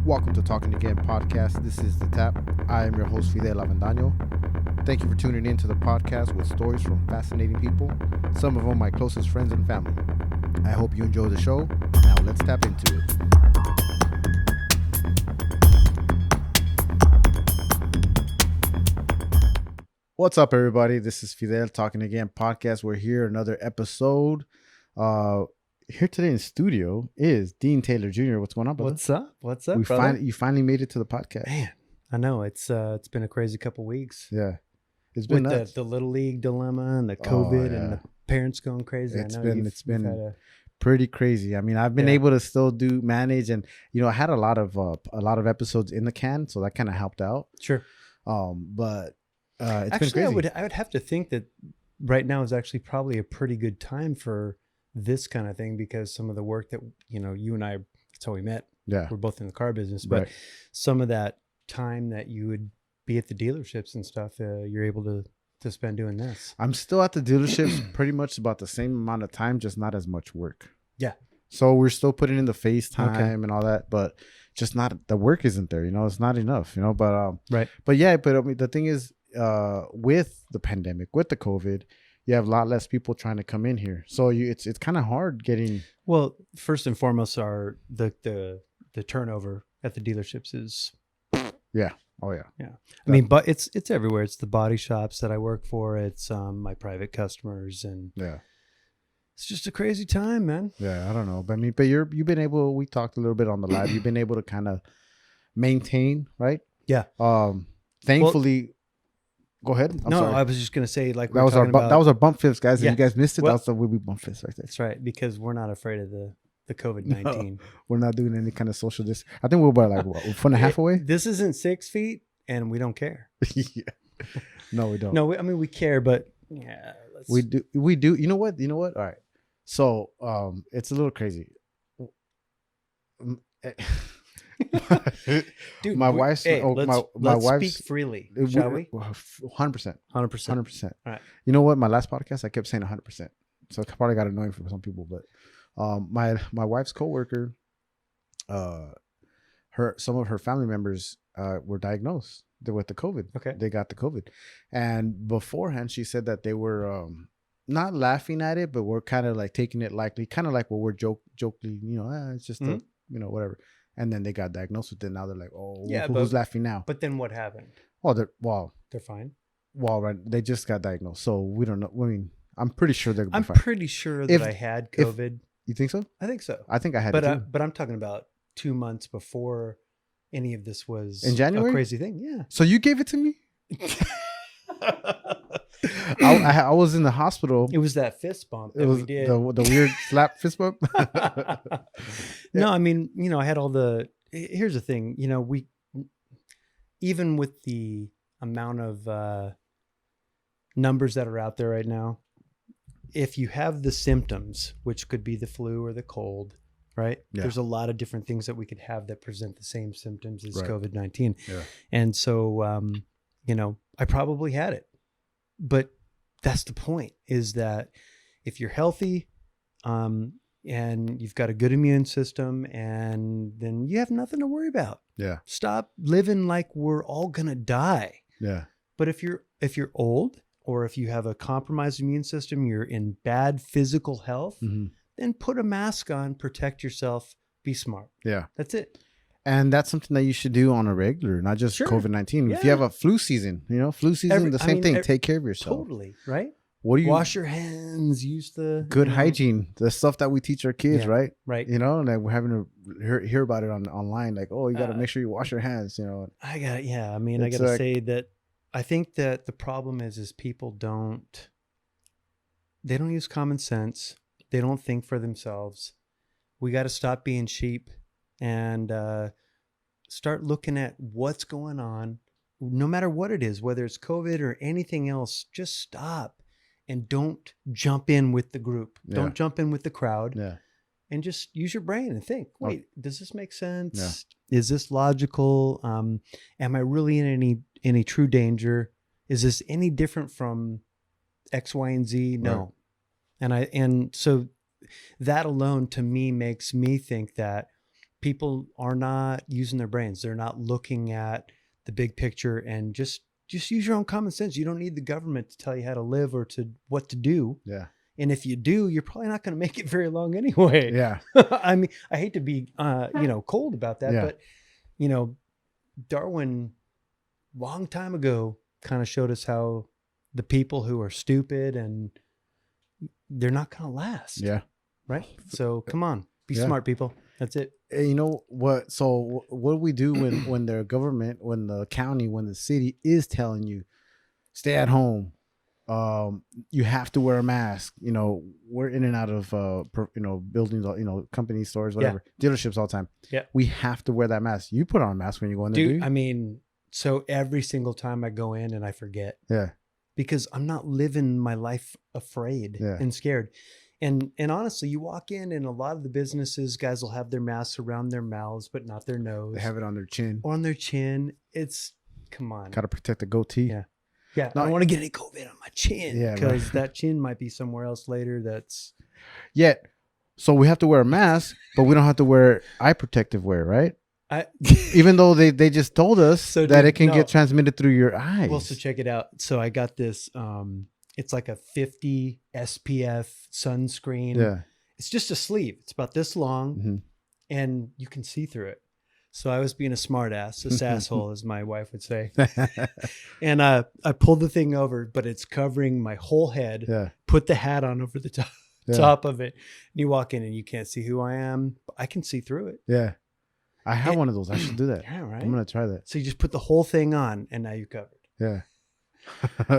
Welcome to Talking Again podcast. This is The Tap. I am your host, Fidel Avendaño. Thank you for tuning in to the podcast with stories from fascinating people, some of them my closest friends and family. I hope you enjoy the show. Now let's tap into it. What's up, everybody? This is Fidel Talking Again podcast. We're here, another episode. Here today in studio is Dean Taylor Jr. What's going on, brother? What's up, brother? You finally made it to the podcast. Man, I know it's been a crazy couple weeks. Yeah, it's been with nuts. the little league dilemma and the COVID and the parents going crazy. It's been pretty crazy. I mean, I've been able to still manage, and I had a lot of episodes in the can, so that kind of helped out. Sure. But it's actually, been crazy. I would have to think that right now is actually probably a pretty good time for this kind of thing, because some of the work that you and I, that's how we met. Yeah, we're both in the car business, but some of that time that you would be at the dealerships and stuff, you're able to spend doing this. I'm still at the dealerships pretty much about the same amount of time, just not as much work. Yeah. So we're still putting in the FaceTime and all that, but just not, the work isn't there, it's not enough, but right. But yeah, but I mean, the thing is, with the pandemic, with the COVID, you have a lot less people trying to come in here. So it's kind of hard getting. Well, first and foremost, the turnover at the dealerships is. Yeah. Oh yeah. Yeah. I mean, but it's everywhere. It's the body shops that I work for. It's my private customers, and it's just a crazy time, man. Yeah, I don't know, but I mean, but you've been able. We talked a little bit on the live. You've been able to kind of maintain, right? Yeah. Thankfully. Go ahead. I'm sorry. I was just gonna say, like, that was our bump fist, guys. Yeah. If you guys missed it, that was the Weebly bump fist right there. That's right, because we're not afraid of the COVID-19. No, we're not doing any kind of social distance. I think we're about like a foot and a half away. This isn't 6 feet, and we don't care. Yeah. No, we don't. No, we care, but yeah, we do. You know what? All right. So, it's a little crazy. Dude, my wife's my wife's speak freely, shall we? 100%. All right. You know what? My last podcast, I kept saying 100%, so it probably got annoying for some people. But my wife's coworker, some of her family members were diagnosed with the COVID. Okay, they got the COVID, and beforehand she said that they were not laughing at it, but we're kind of like taking it lightly, kind of like what we're jokingly, it's just whatever. And then they got diagnosed with it. Now they're like, oh, yeah, who's laughing now? But then what happened? Well, they're fine. Well, right, they just got diagnosed, so we don't know. I mean, I'm pretty sure they're. I'm pretty sure that I had COVID. You think so? I think so. I think I had it too. But I'm talking about 2 months before any of this was in January. A crazy thing, yeah. So you gave it to me. I was in the hospital. It was that fist bump that we did. The weird slap fist bump. No, I mean, I had all the. Here's the thing, we, even with the amount of numbers that are out there right now, if you have the symptoms, which could be the flu or the cold, right? Yeah. There's a lot of different things that we could have that present the same symptoms as COVID-19. Yeah. And so, I probably had it. But that's the point, is that if you're healthy, and you've got a good immune system, and then you have nothing to worry about. Yeah. Stop living like we're all going to die. Yeah. But if you're old, or if you have a compromised immune system, you're in bad physical health, then put a mask on, protect yourself, be smart. Yeah. That's it. And that's something that you should do on a regular, not just COVID-19. Yeah. If you have a flu season, the same thing. Take care of yourself. Totally, right? What do you wash your hands? Use the good hygiene, the stuff that we teach our kids, right? Right. And we're having to hear about it online. Like, oh, you got to make sure you wash your hands. I got it. Yeah. I mean, I got to say that I think that the problem is people don't use common sense. They don't think for themselves. We got to stop being sheep and start looking at what's going on, no matter what it is, whether it's COVID or anything else. Just stop and don't jump in with the group. Yeah. Don't jump in with the crowd. Yeah. And just use your brain and think, wait, does this make sense? Yeah. Is this logical? Am I really in any true danger? Is this any different from X, Y, and Z? No. Right. And so that alone to me makes me think that people are not using their brains. They're not looking at the big picture, and just use your own common sense. You don't need the government to tell you how to live or to what to do. Yeah. And if you do, you're probably not going to make it very long anyway. Yeah. I mean, I hate to be, cold about that, Yeah. but Darwin, long time ago, kind of showed us how the people who are stupid and they're not going to last. Yeah. Right. So come on, be Yeah. smart, people. That's it. You know what? So what do we do when the government, when the county, when the city is telling you, stay at home, you have to wear a mask. We're in and out of buildings, company stores, whatever, dealerships all the time. Yeah, we have to wear that mask. You put on a mask when you go in there, dude. I mean, so every single time I go in and I forget. Yeah, because I'm not living my life afraid and scared. And honestly, you walk in and a lot of the businesses, guys will have their masks around their mouths, but not their nose. They have it on their chin. Or on their chin. Come on. Got to protect the goatee. Yeah. Yeah. No, I don't want to get any COVID on my chin because that chin might be somewhere else later. So we have to wear a mask, but we don't have to wear eye protective wear, right? Even though they just told us that it can get transmitted through your eyes. Well, so check it out. So I got this, it's like a 50 SPF sunscreen. Yeah. It's just a sleeve. It's about this long and you can see through it. So I was being a smart ass, a sasshole, as my wife would say. And I pulled the thing over, but it's covering my whole head. Yeah. Put the hat on over the top of it. And you walk in and you can't see who I am. But I can see through it. Yeah. I have one of those. I should do that. Yeah, right. I'm going to try that. So you just put the whole thing on and now you're covered. Yeah.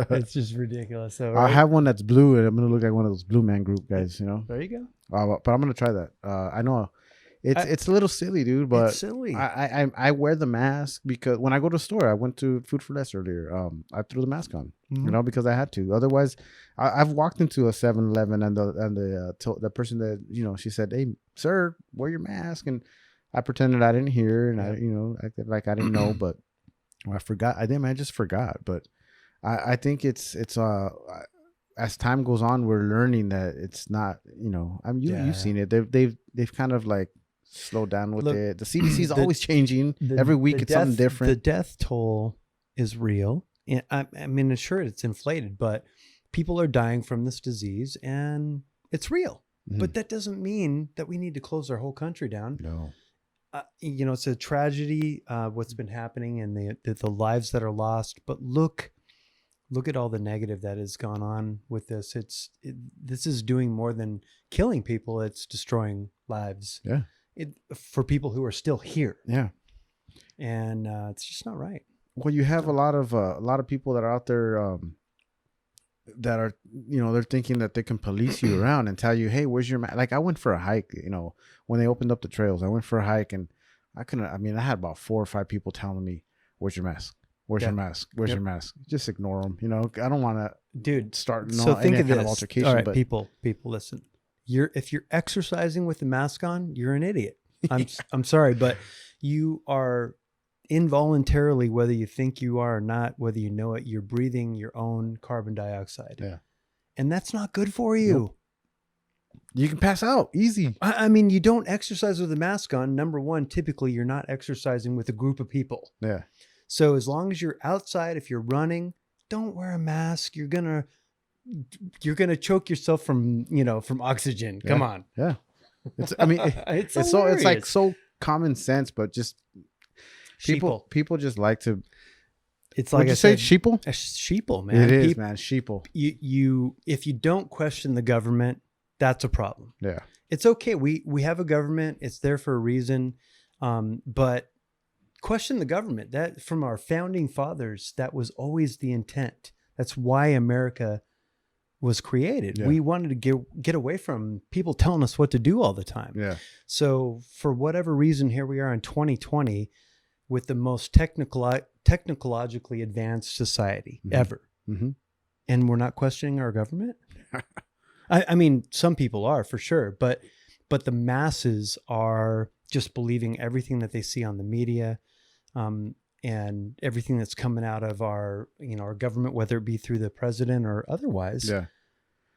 It's just ridiculous. So, I have one that's blue and I'm going to look like one of those Blue Man Group guys, There you go. But I'm going to try that. I know it's a little silly, dude, but it's silly. I wear the mask because when I go to the store, I went to Food for Less earlier. I threw the mask on, because I had to. Otherwise, I've walked into a 7-Eleven and the person that, she said, "Hey, sir, wear your mask." And I pretended I didn't hear and I acted like I didn't know, but I forgot. I just forgot. But I think it's as time goes on, we're learning that it's not, you've seen it. They've kind of like slowed down with it. The CDC is always changing. Every week it's something different. The death toll is real. I mean, sure, it's inflated, but people are dying from this disease and it's real. But that doesn't mean that we need to close our whole country down. No. It's a tragedy, what's been happening and the lives that are lost. But look at all the negative that has gone on with this. This is doing more than killing people. It's destroying lives. Yeah. For people who are still here. Yeah. And it's just not right. Well, you have a lot of people that are out there that are, they're thinking that they can police you around and tell you, "Hey, where's your mask?" Like I went for a hike, when they opened up the trails, I went for a hike and I had about 4 or 5 people telling me, "Where's your mask? Where's your mask? Where's your mask?" Just ignore them. I don't want to start think of kind of altercation. All right, but people listen. If you're exercising with the mask on, you're an idiot. I'm sorry, but you are involuntarily, whether you think you are or not, whether you know it, you're breathing your own carbon dioxide. Yeah. And that's not good for you. Nope. You can pass out easy. I mean, you don't exercise with a mask on. Number one, typically you're not exercising with a group of people. Yeah. So as long as you're outside, if you're running, don't wear a mask. You're gonna choke yourself from oxygen. Come on. Yeah. It's like so common sense, but just people just like to. It's like I said, sheeple? A sheeple, man. It is, man. Sheeple. If you don't question the government, that's a problem. Yeah. It's okay. We have a government. It's there for a reason. But question the government. That from our founding fathers, that was always the intent. That's why America was created. Yeah. We wanted to get away from people telling us what to do all the time. Yeah. So for whatever reason, here we are in 2020 with the most technologically advanced society ever. Mm-hmm. And we're not questioning our government. I mean, some people are for sure, but the masses are just believing everything that they see on the media, and everything that's coming out of our government, whether it be through the president or otherwise. Yeah.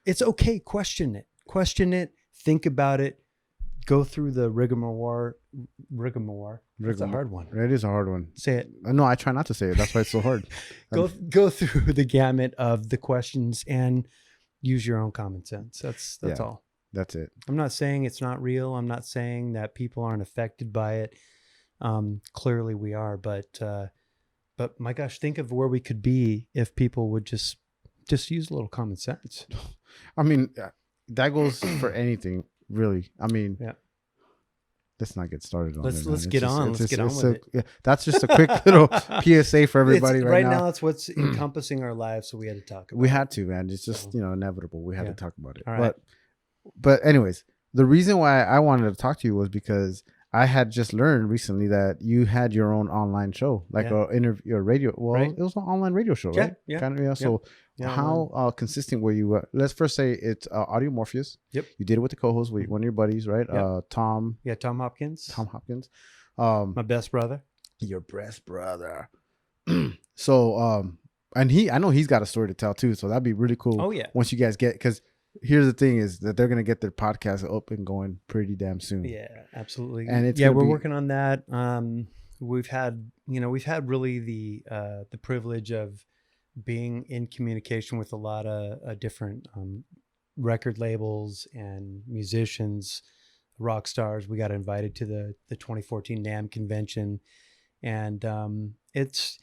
It's okay. Question it, think about it, go through the rigmarole. That's a hard one. It is a hard one. Say it. No, I try not to say it. That's why it's so hard. Go through the gamut of the questions and use your own common sense. That's all. That's it. I'm not saying it's not real. I'm not saying that people aren't affected by it. Clearly we are, but my gosh, think of where we could be if people would just use a little common sense. I mean, that goes for anything, really. I mean, yeah. Let's not get started on let's it. Let's get on with it. Yeah, that's just a quick little PSA for everybody right now. Right now, it's what's encompassing our lives, so we had to talk about it. We had to, man. It's just, inevitable. We had to talk about it. All right. But anyways, the reason why I wanted to talk to you was because I had just learned recently that you had your own online show, like a interview, a radio. Well, right. It was an online radio show, right? Yeah. Kind of, yeah. So how consistent were you? Let's first say it's AudioMorpheus. Yep. You did it with the co-host, with one of your buddies, right? Yep. Tom. Yeah, Tom Hopkins. My best brother. Your best brother. So, and I know he's got a story to tell too. So that'd be really cool. Oh yeah. Once you guys because here's the thing is that they're gonna get their podcast up and going pretty damn soon. Yeah, absolutely. And we're working on that. We've had really the privilege of being in communication with a lot of different record labels and musicians, rock stars. We got invited to the 2014 NAMM convention, and it's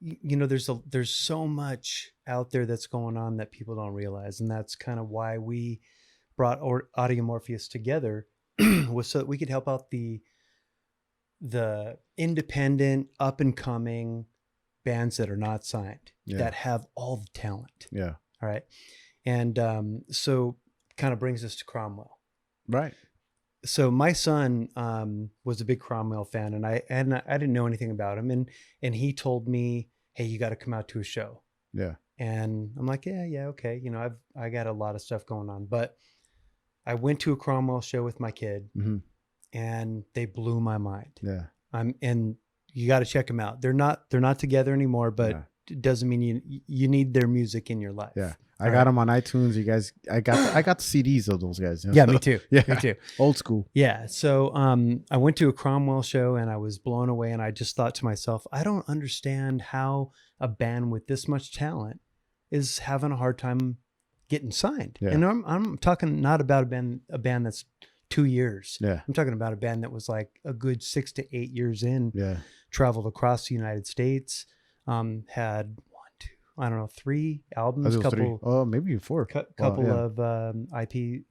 there's so much out there that's going on that people don't realize, and that's kind of why we brought AudioMorpheus together was so that we could help out the independent, up and coming bands that are not signed, that have all the talent. Yeah. All right. And so kind of brings us to Cromwell. Right. So my son was a big Cromwell fan, and I didn't know anything about him, and he told me, "Hey, you got to come out to a show." Yeah. And I'm like, yeah, okay. I got a lot of stuff going on, but I went to a Cromwell show with my kid, and they blew my mind. Yeah. And you got to check them out. They're not together anymore, but it doesn't mean you need their music in your life. Yeah. I got them on iTunes. You guys, I got the CDs of those guys. Yeah, me too. Yeah, me too. Old school. Yeah. So I went to a Cromwell show and I was blown away, and I just thought to myself, I don't understand how a band with this much talent is having a hard time getting signed. Yeah. And I'm talking not about a band that's 2 years. Yeah. I'm talking about a band that was like a good 6 to 8 years in. Yeah. Traveled across the United States. Had 3 albums, maybe 4, couple of IP,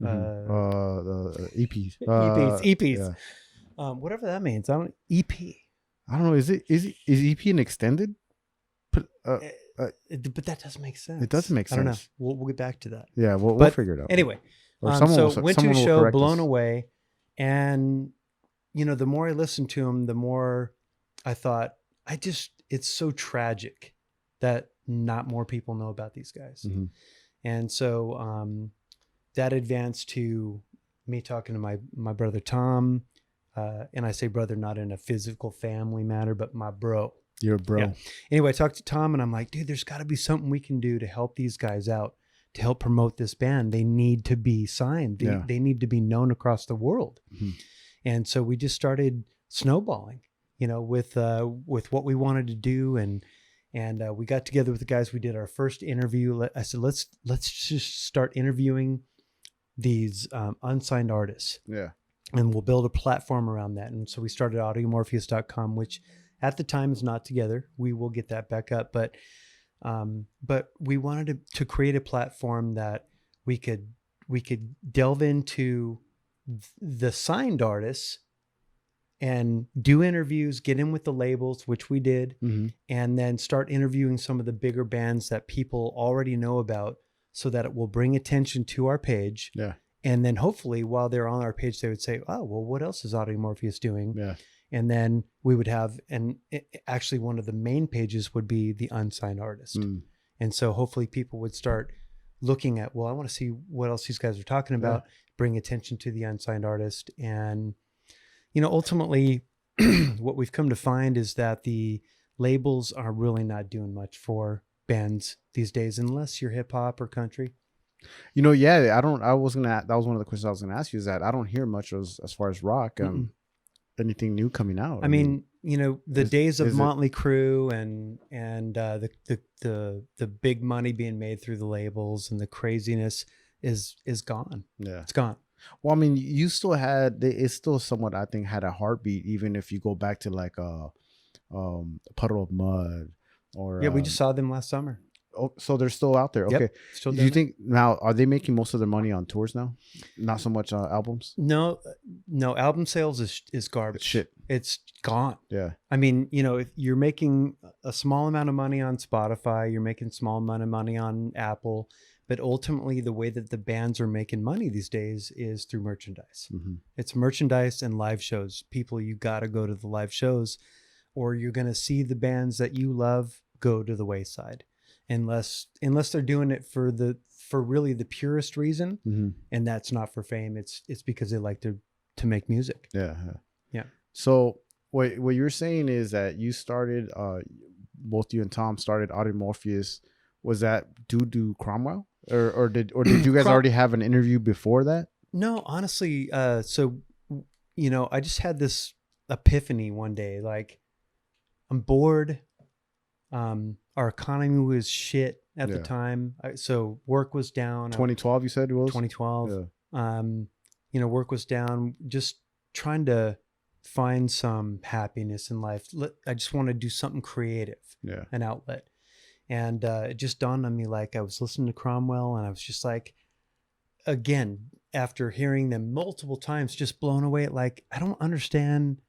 EPs, EPs, yeah. Whatever that means. EP. I don't know. Is EP an extended? But that doesn't make sense. It doesn't make sense. I don't know. We'll get back to that. Yeah, we'll figure it out. Anyway, so went to a show, blown away, and the more I listened to him, the more I thought, it's so tragic that not more people know about these guys. Mm-hmm. And so that advanced to me talking to my brother Tom, and I say brother not in a physical family matter, but my bro. Your bro. Yeah. Anyway, I talked to Tom and I'm like, dude, there's got to be something we can do to help these guys out, to help promote this band. They need to be signed. They need to be known across the world. Mm-hmm. And so we just started snowballing, with what we wanted to do, and we got together with the guys. We did our first interview. I said, let's just start interviewing these unsigned artists. Yeah. And we'll build a platform around that. And so we started AudioMorpheus.com, which at the time is not together. We will get that back up. But we wanted to create a platform that we could delve into the signed artists and do interviews, get in with the labels, which we did, and then start interviewing some of the bigger bands that people already know about, so that it will bring attention to our page. Yeah. And then hopefully while they're on our page, they would say, oh, well, what else is AudioMorpheus doing? Yeah. And then we would have, actually one of the main pages would be the unsigned artist. Mm. And so hopefully people would start looking at, well, I want to see what else these guys are talking about, bring attention to the unsigned artist. And ultimately, what we've come to find is that the labels are really not doing much for bands these days, unless you're hip hop or country. Yeah, I was gonna. That was one of the questions I was gonna ask you. Is that I don't hear much as far as rock. Anything new coming out? I mean, the days of is it Motley Crue and the big money being made through the labels and the craziness is gone. Yeah, It's gone. well, I mean, you still it's still somewhat, I think, had a heartbeat, even if you go back to like a Puddle of Mud or Yeah, we just saw them last summer. oh, so they're still out there. Yep, Okay. still Do doing you it. think now are they making most of their money on tours now? Not so much albums? No, album sales is garbage. It's shit. It's gone. Yeah. I mean, if you're making a small amount of money on Spotify, you're making small amount of money on Apple, but ultimately the way that the bands are making money these days is through merchandise. Mm-hmm. It's merchandise and live shows. People, you got to go to the live shows or you're going to see the bands that you love go to the wayside. Unless they're doing it for really the purest reason, Mm-hmm. and that's not for fame. It's because they like to make music. Yeah. So what you're saying is that you started, both you and Tom started AudioMorpheus. Was that due to Cromwell, or did you guys already have an interview before that? No, honestly. So I just had this epiphany one day. Like, I'm bored. Our economy was shit at the time. So work was down. 2012, you said it was? 2012. Yeah. Work was down. Just trying to find some happiness in life. I just want to do something creative. Yeah. An outlet. And it just dawned on me, like, I was listening to Cromwell and I was just like, again, after hearing them multiple times, just blown away. Like, I don't understand.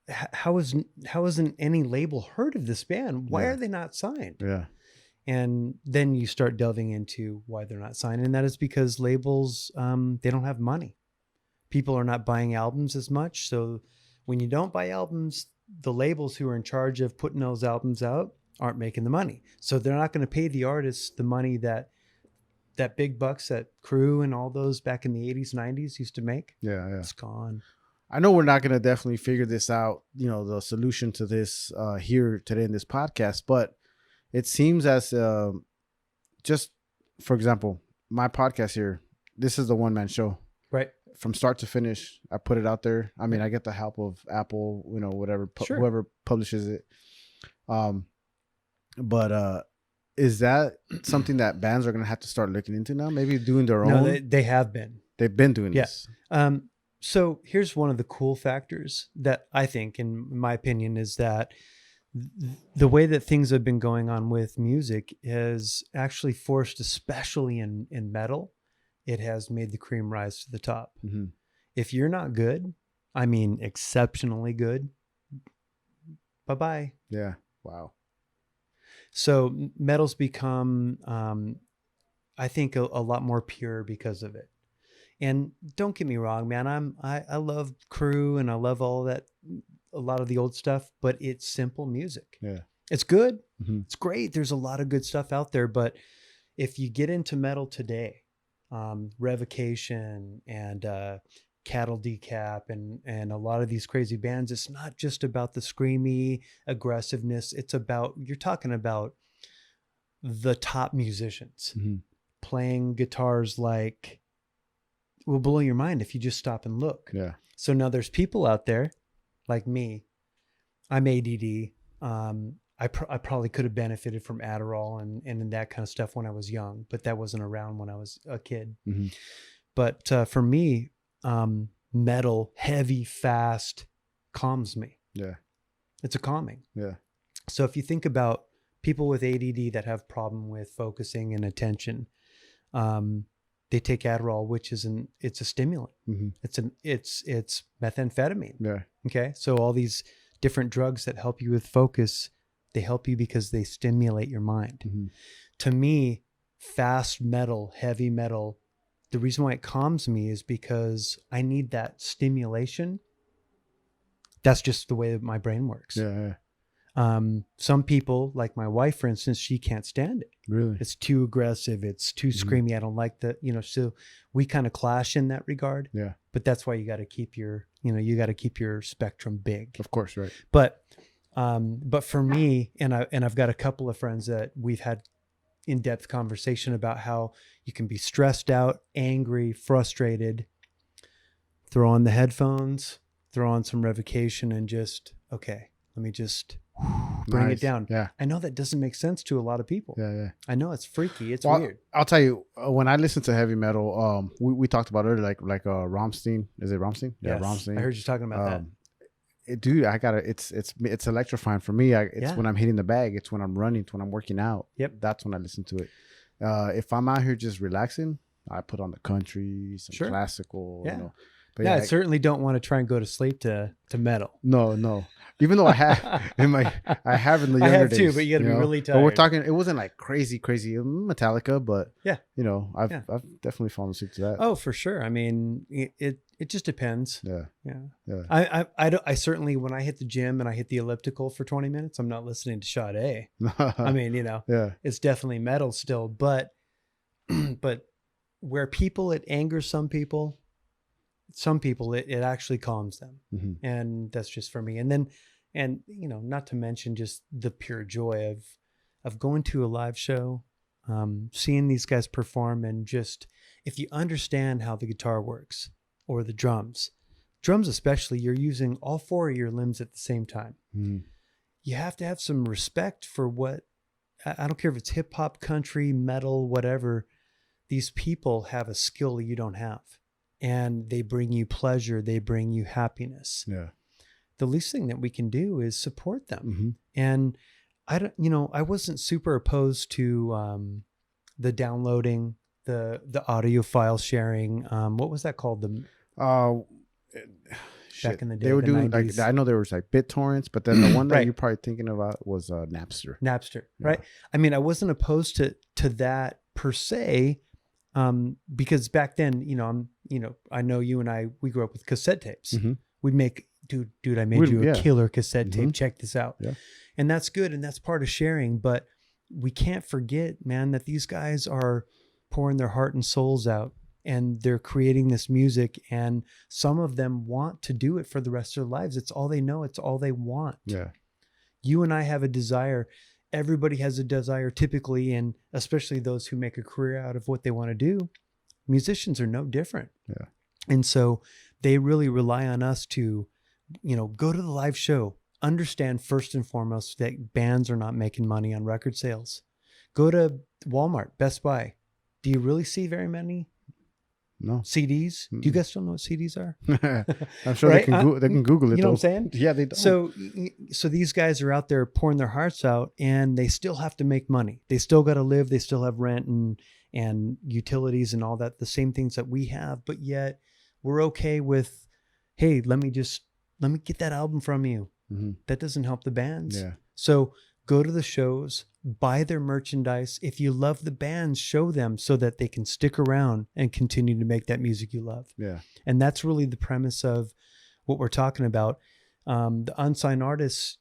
How isn't any label heard of this band? Why are they not signed? Yeah. And then you start delving into why they're not signed. And that is because labels, they don't have money. People are not buying albums as much. So when you don't buy albums, the labels who are in charge of putting those albums out aren't making the money. So they're not going to pay the artists the money that big bucks that Crew and all those back in the 80s, 90s used to make. Yeah. It's gone. I know we're not going to definitely figure this out, the solution to this here today in this podcast, but it seems as just, for example, my podcast here, this is the one-man show. Right. From start to finish, I put it out there. I mean, I get the help of Apple, whatever, Sure. whoever publishes it. But is that something that bands are going to have to start looking into now? Maybe doing their own? No, they have been. They've been doing this. So here's one of the cool factors that I think, in my opinion, is that the way that things have been going on with music has actually forced, especially in metal, it has made the cream rise to the top. Mm-hmm. If you're not good, I mean exceptionally good, bye-bye. Yeah. Wow. So metal's become, I think, a lot more pure because of it. And don't get me wrong, man. I love Crew and I love all that, a lot of the old stuff, but it's simple music. Yeah. It's good. Mm-hmm. It's great. There's a lot of good stuff out there. But if you get into metal today, Revocation and Cattle Decap and a lot of these crazy bands, it's not just about the screamy aggressiveness. It's about, you're talking about the top musicians playing guitars like will blow your mind if you just stop and look. Yeah. So now there's people out there like me. I'm ADD. I probably could have benefited from Adderall and that kind of stuff when I was young, but that wasn't around when I was a kid. Mm-hmm. But for me, metal, heavy, fast, calms me. Yeah. It's a calming. Yeah. So if you think about people with ADD that have problem with focusing and attention, they take Adderall, which it's a stimulant. Mm-hmm. It's methamphetamine. Yeah. Okay. So all these different drugs that help you with focus, they help you because they stimulate your mind. Mm-hmm. To me, fast metal, heavy metal, the reason why it calms me is because I need that stimulation. That's just the way that my brain works. Yeah. Some people, like my wife, for instance, she can't stand it. Really? It's too aggressive. It's too screamy. I don't like the, so we kind of clash in that regard. Yeah. But that's why you got to keep your spectrum big. Of course. Right. But for me, and I've got a couple of friends that we've had in-depth conversation about how you can be stressed out, angry, frustrated, throw on the headphones, throw on some revocation, and just, okay, let me just bring it down. Yeah. I know that doesn't make sense to a lot of people. Yeah. I know it's freaky. It's weird. I'll tell you, when I listen to heavy metal, we talked about earlier, like Rammstein. Is it Rammstein? Yes. Yeah, Rammstein. I heard you talking about that. Dude, it's electrifying for me. It's when I'm hitting the bag. It's when I'm running. It's when I'm working out. Yep. That's when I listen to it. If I'm out here just relaxing, I put on the country, some classical. Yeah. You know. But I certainly don't want to try and go to sleep to metal. No. Even though I have in the younger days. I have too, but you got to be really tired. But we're talking. It wasn't like crazy Metallica, but yeah, you know, I've definitely fallen asleep to that. Oh, for sure. I mean, it just depends. Yeah. I certainly, when I hit the gym and I hit the elliptical for 20 minutes, I'm not listening to Sade. I mean, you know, it's definitely metal still, but where it angers some people it actually calms them. Mm-hmm. And that's just for me. And you know, not to mention just the pure joy of going to a live show, seeing these guys perform, and just, if you understand how the guitar works or the drums especially, you're using all four of your limbs at the same time. Mm-hmm. You have to have some respect for what, I don't care if it's hip hop, country, metal, whatever. These people have a skill you don't have. And they bring you pleasure. They bring you happiness. Yeah. The least thing that we can do is support them. Mm-hmm. And I wasn't super opposed to the downloading, the audio file sharing. What was that called? Back in the day, they were doing 90s. like, I know there was like BitTorrents, but then the one that you're probably thinking about was Napster. Right? I mean, I wasn't opposed to that per se. Because back then, I know you and we grew up with cassette tapes. Mm-hmm. We'd make, dude, I made you a killer cassette mm-hmm. tape. Check this out. Yeah. And that's good. And that's part of sharing, but we can't forget, man, that these guys are pouring their heart and souls out, and they're creating this music, and some of them want to do it for the rest of their lives. It's all they know. It's all they want. Yeah. You and I have a desire. Everybody has a desire typically, and especially those who make a career out of what they want to do. Musicians are no different. Yeah. And so they really rely on us to, go to the live show, understand first and foremost that bands are not making money on record sales. Go to Walmart, Best Buy. Do you really see very many? No. CDs? Do you guys still know what CDs are? I'm sure right? they can Google it. You know what I'm saying? Yeah, they don't. So these guys are out there pouring their hearts out, and they still have to make money. They still got to live. They still have rent and utilities and all that, the same things that we have. But yet we're okay with, hey, let me get that album from you. Mm-hmm. That doesn't help the bands. Yeah. So go to the shows, buy their merchandise. If you love the bands, show them so that they can stick around and continue to make that music you love. Yeah. And that's really the premise of what we're talking about. The unsigned artists,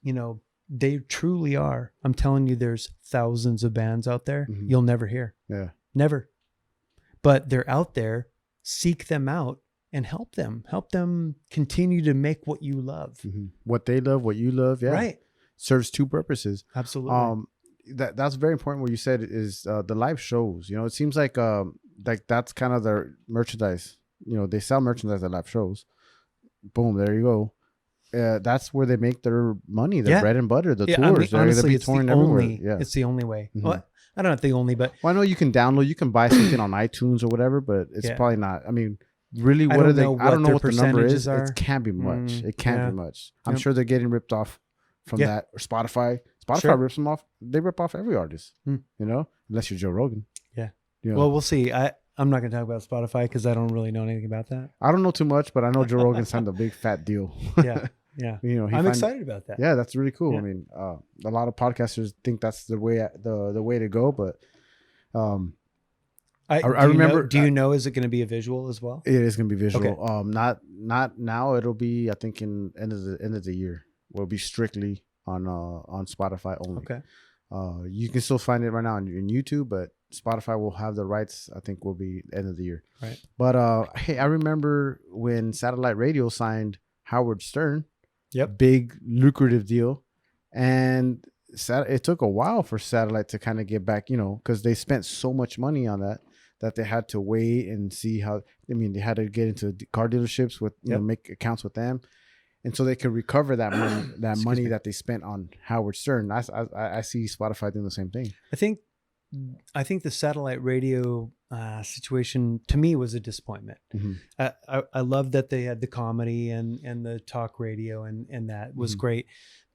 they truly are. I'm telling you, there's thousands of bands out there you'll never hear. Yeah. Never. But they're out there. Seek them out and help them. Help them continue to make what you love. Mm-hmm. What they love, what you love. Yeah. Right. Serves two purposes. Absolutely. That's very important. What you said is the live shows. It seems like that's kind of their merchandise. They sell merchandise at live shows. Boom, there you go. That's where they make their money, their bread and butter, the tours. I mean, They're honestly, be touring everywhere. Yeah. It's the only way. Mm-hmm. Well, I don't know if the only, but I know you can download, you can buy something on iTunes or whatever, but it's probably not. I mean, really, what are they? I don't know what the number is. It can't be much. It can't be much. I'm sure they're getting ripped off from that, or Spotify. Spotify rips them off. They rip off every artist, unless you're Joe Rogan. Yeah. Well, we'll see. I'm not going to talk about Spotify because I don't really know anything about that. I don't know too much, but I know Joe Rogan signed a big fat deal. Yeah. I'm excited about that. Yeah, that's really cool. Yeah. I mean, a lot of podcasters think that's the way to go, but I remember. Do you know? Is it going to be a visual as well? It is going to be visual. Okay. Not now. It'll be, I think, in end of the year. Will be strictly on Spotify only. Okay. You can still find it right now on YouTube, but Spotify will have the rights. I think will be end of the year. Right. But hey, I remember when satellite radio signed Howard Stern. Yep. Big lucrative deal, and it took a while for satellite to kind of get back, because they spent so much money on that they had to wait and see how. I mean, they had to get into car dealerships with make accounts with them, and so they could recover that money that they spent on Howard Stern. I see Spotify doing the same thing. I think the satellite radio situation to me was a disappointment. I love that they had the comedy and the talk radio and that was great,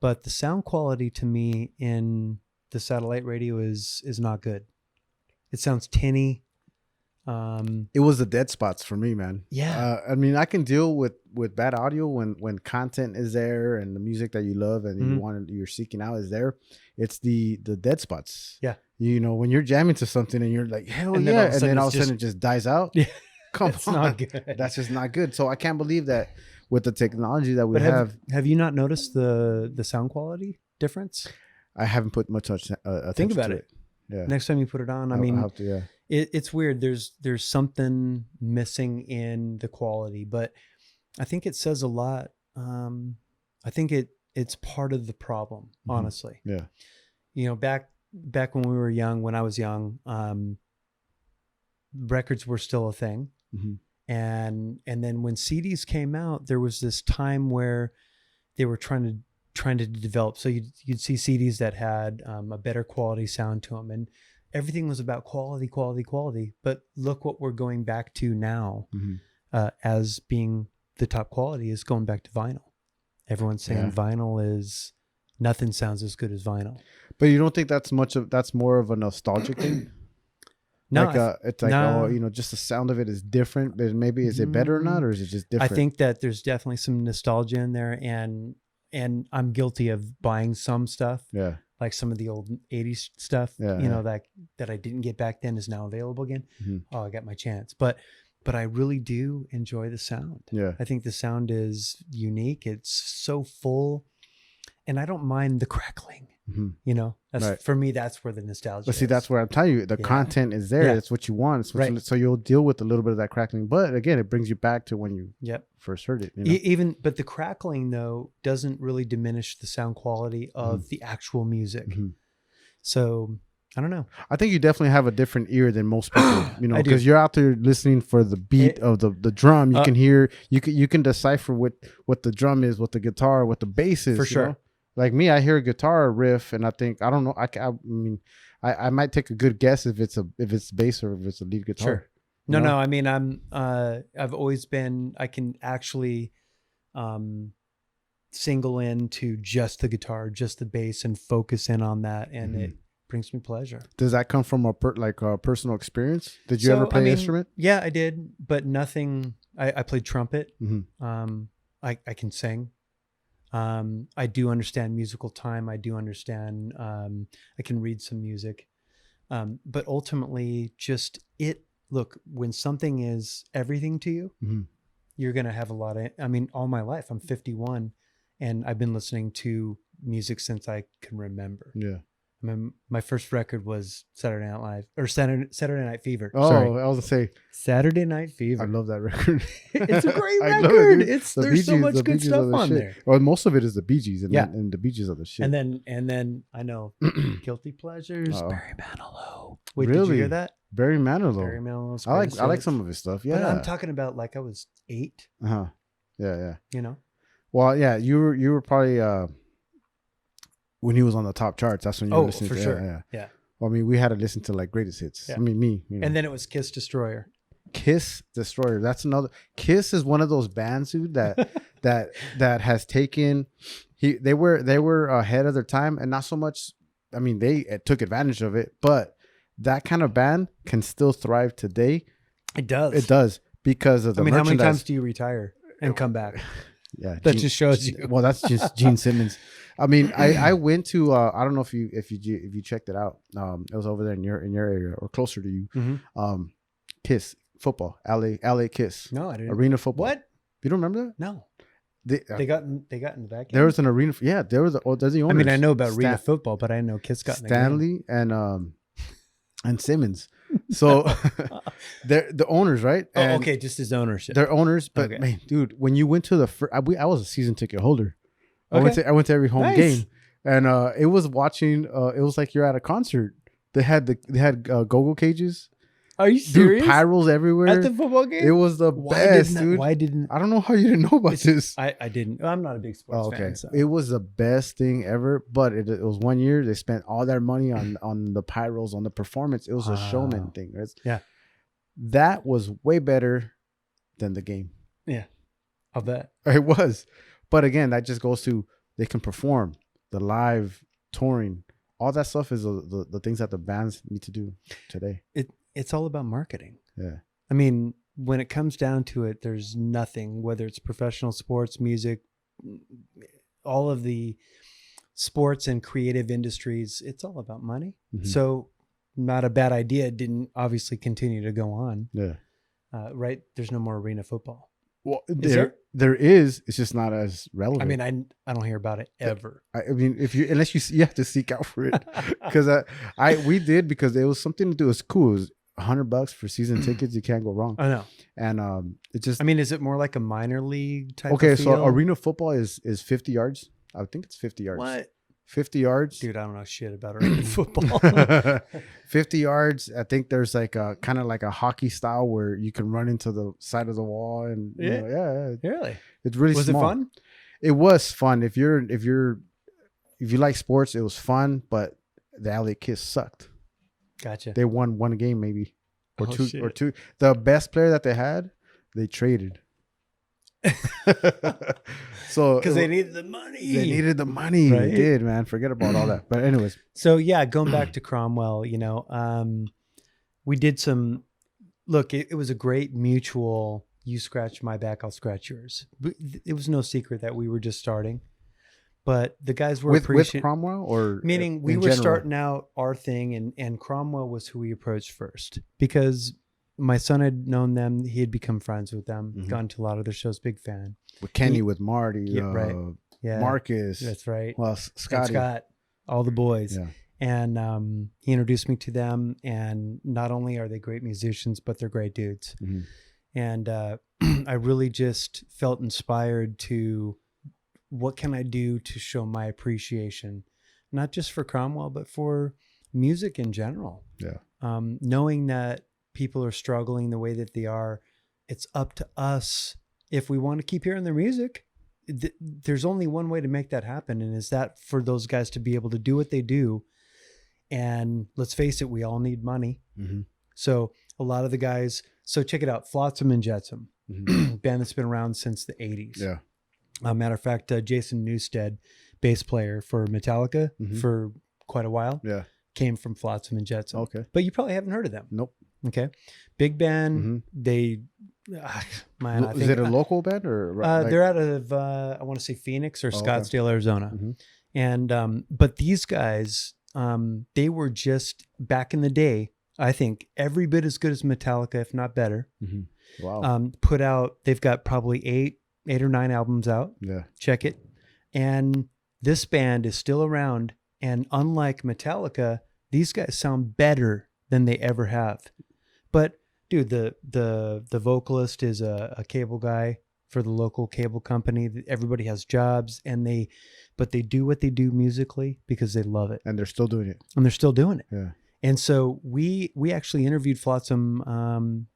but the sound quality to me in the satellite radio is not good. It sounds tinny. It was the dead spots for me, man. Yeah. I mean, I can deal with bad audio when content is there and the music that you love and you're seeking out is there. It's the dead spots. Yeah. When you're jamming to something and you're like, hell and yeah. And then all of a sudden it just dies out. Yeah. Come on. Not good. That's just not good. So I can't believe that with the technology that we have. Have you not noticed the sound quality difference? I haven't put much attention Think about to it. Yeah. Next time you put it on, I mean, I'll have to, yeah. It's weird. There's something missing in the quality, but I think it says a lot. I think it's part of the problem, honestly. Yeah. Back when we were young, when I was young, records were still a thing. And then when CDs came out, there was this time where they were trying to develop. So you'd see CDs that had a better quality sound to them, and everything was about quality. But look what we're going back to now, as being the top quality is going back to vinyl. Everyone's saying vinyl is nothing sounds as good as vinyl. But you don't think that's more of a nostalgic thing? No, it's like just the sound of it is different. But maybe is it better or not, or is it just different? I think that there's definitely some nostalgia in there, and I'm guilty of buying some stuff. Yeah. Like some of the old 80s stuff, that I didn't get back then is now available again. Oh, I got my chance. But I really do enjoy the sound. Yeah. I think the sound is unique. It's so full, and I don't mind the crackling. That's for me, that's where the nostalgia is. That's where I'm telling you, the content is there. It's what you want. So you'll deal with a little bit of that crackling. But again, it brings you back to when you first heard it. But the crackling though doesn't really diminish the sound quality of the actual music. So I don't know. I think you definitely have a different ear than most people, because you're out there listening for the beat of the drum. You can hear, you can decipher what the drum is, what the guitar, what the bass is. For sure. Like me, I hear a guitar riff and I think, I don't know. I might take a good guess if it's bass or if it's a lead guitar. Sure. No. I mean, I've always been, I can actually, single in to just the guitar, just the bass, and focus in on that. And it brings me pleasure. Does that come from a personal experience? Did you ever play an instrument? Yeah, I did, but nothing. I played trumpet. I can sing. I do understand musical time. I do understand, I can read some music. But ultimately look, when something is everything to you, you're going to have a lot of, all my life, I'm 51 and I've been listening to music since I can remember. Yeah. My first record was Saturday Night Live or Saturday Night Fever. Oh, sorry. I was gonna say Saturday Night Fever. I love that record. It's a great record. There's so much good stuff on there. Well, most of it is the Bee Gees, and the Bee Gees are the shit. And then I know Guilty Pleasures. Barry Manilow. Wait, really? Did you hear that? Barry Manilow. Barry Manilow's I like some of his stuff. Yeah, but I'm talking about like I was 8. Yeah. Well, yeah. You were probably. When he was on the top charts, that's when you were listening to sure. Yeah. Well, we had to listen to like greatest hits. Yeah. Me. And then it was Kiss Destroyer. Kiss Destroyer. That's another. Kiss is one of those bands, dude, that has taken. They were ahead of their time, and not so much. They took advantage of it, but that kind of band can still thrive today. It does. It does because of the. How many times do you retire and come back? Yeah, that just shows you. Well, that's just Gene Simmons. I went to I don't know if you checked it out. It was over there in your area or closer to you. Kiss football, LA Kiss. No, I didn't. Arena football. What? You don't remember that? No. They got in the back. There was an arena. Yeah, there was. There's the owners. I know about arena football, but I didn't know Kiss got in the Stanley and Simmons. So they're the owners, right? Oh, okay, just his ownership. They're owners, but man, dude, when you went to I was a season ticket holder. I went to every home game. And it was watching. It was like you're at a concert. They had go-go cages. Are you serious? Dude, pyros everywhere At the football game? It was the best, dude. Why didn't I don't know how you didn't know about this. I didn't. I'm not a big sports fan. So. It was the best thing ever. But it was 1 year. They spent all their money on the pyros, on the performance. It was a showman thing. Right? Yeah. That was way better than the game. Yeah. I'll bet. It was. But again, that just goes to they can perform. The live touring. All that stuff is the things that the bands need to do today. It's all about marketing. Yeah. I mean, when it comes down to it, there's nothing, whether it's professional sports, music, all of the sports and creative industries, it's all about money. Mm-hmm. So not a bad idea. It didn't obviously continue to go on. Yeah. Right. There's no more arena football. Well, there is. It's just not as relevant. I mean, I don't hear about it ever. I mean, unless you have to seek out for it, because we did, because it was something to do. It was cool. It was $100 for season tickets. You can't go wrong. I know. And it just. I mean, is it more like a minor league type? Okay, of feel? So arena football is 50 yards. I think it's 50 yards. What? 50 yards. Dude, I don't know shit about arena football. 50 yards. I think there's like a kind of like a hockey style where you can run into the side of the wall and yeah. Really? It's really was small. it fun? It was fun. If you like sports, it was fun, but the LA Kiss sucked. Gotcha. They won one game maybe or two. Shit. Or two. The best player that they had, they traded. So because they needed the money. They needed the money. Right? They did, man. Forget about all that. But anyways. So yeah, going back to Cromwell, we did some. Look, it was a great mutual. You scratch my back, I'll scratch yours. It was no secret that we were just starting, but the guys were with Cromwell, or meaning we were starting out our thing, and Cromwell was who we approached first because my son had known them. He had become friends with them, gone to a lot of their shows, big fan. With Kenny, with Marty, right. Yeah, Marcus. That's right. Well, Scott, all the boys. Yeah. And he introduced me to them. And not only are they great musicians, but they're great dudes. Mm-hmm. And I really just felt inspired to, what can I do to show my appreciation, not just for Cromwell, but for music in general. Yeah. Knowing that people are struggling the way that they are, it's up to us. If we want to keep hearing their music, there's only one way to make that happen. And is that for those guys to be able to do what they do. And let's face it, we all need money. Mm-hmm. So a lot of the guys, so check it out. Flotsam and Jetsam, band that's been around since the 80s. Yeah. Matter of fact, Jason Newsted, bass player for Metallica for quite a while. Yeah. Came from Flotsam and Jetsam. Okay. But you probably haven't heard of them. Nope. Okay. Big band. They, man, I think, is it a local band or? They're out of, I want to say Phoenix or Scottsdale, Arizona. Mm-hmm. And, but these guys, they were just back in the day, I think every bit as good as Metallica, if not better. Mm-hmm. Wow. Put out, they've got probably eight or nine albums out. Yeah. Check it. And this band is still around. And unlike Metallica, these guys sound better than they ever have. But dude, the vocalist is a cable guy for the local cable company. Everybody has jobs, but they do what they do musically because they love it. And they're still doing it. Yeah. And so we actually interviewed Flotsam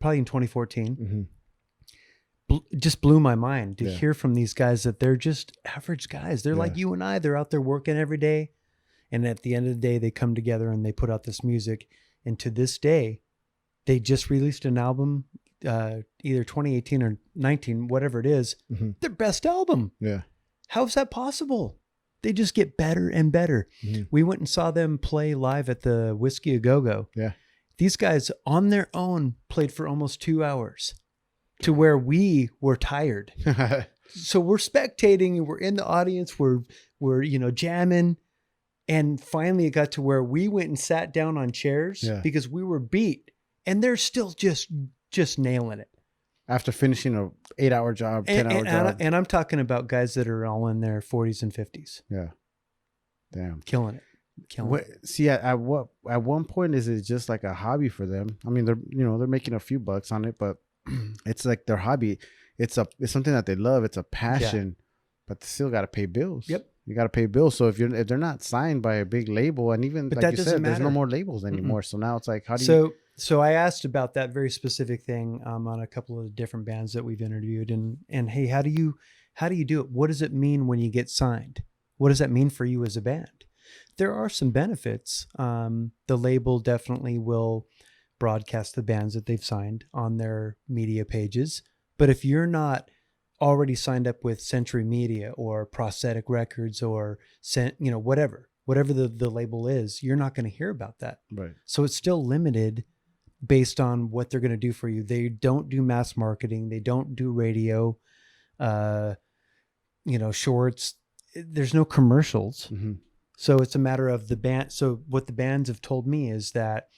probably in 2014. Just blew my mind to hear from these guys that they're just average guys. They're like you and I. They're out there working every day. And at the end of the day, they come together and they put out this music. And to this day, they just released an album, either 2018 or 19, whatever it is, their best album. Yeah. How's that possible? They just get better and better. We went and saw them play live at the Whiskey A Go-Go. Yeah. These guys on their own played for almost 2 hours to where we were tired. So we're spectating and we're in the audience. We're jamming. And finally it got to where we went and sat down on chairs because we were beat, and they're still just nailing it. After finishing a 8-hour job, 10-hour job. And I'm talking about guys that are all in their 40s and 50s. Yeah. Damn. Killing it. See, at one point, is it just like a hobby for them? I mean, they're making a few bucks on it, but it's like their hobby. It's something that they love. It's a passion, but they still got to pay bills. Yep. You got to pay bills. So if they're not signed by a big label, and even But like that you said, doesn't there's no matter. more labels anymore. So now it's like, how do you? So I asked about that very specific thing on a couple of the different bands that we've interviewed, and hey, how do you do it? What does it mean when you get signed? What does that mean for you as a band? There are some benefits. The label definitely will broadcast the bands that they've signed on their media pages. But if you're not already signed up with Century Media or Prosthetic Records or whatever the label is, you're not going to hear about that. Right. So it's still limited based on what they're going to do for you. They don't do mass marketing. They don't do radio, shorts. There's no commercials. Mm-hmm. So it's a matter of the band. So what the bands have told me is that,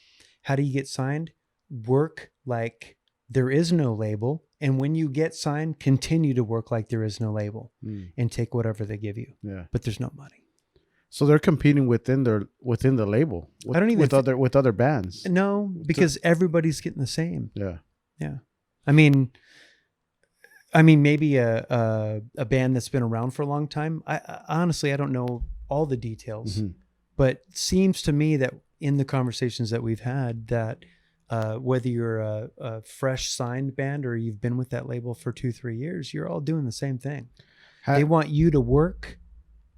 how do you get signed? Work like there is no label. And when you get signed, continue to work like there is no label and take whatever they give you. Yeah. But there's no money. So they're competing within the label. I don't even with other bands. No, because everybody's getting the same. Yeah. Yeah. I mean maybe a band that's been around for a long time. I honestly, I don't know all the details, but it seems to me that in the conversations that we've had that whether you're a fresh signed band or you've been with that label for 2-3 years, you're all doing the same thing. They want you to work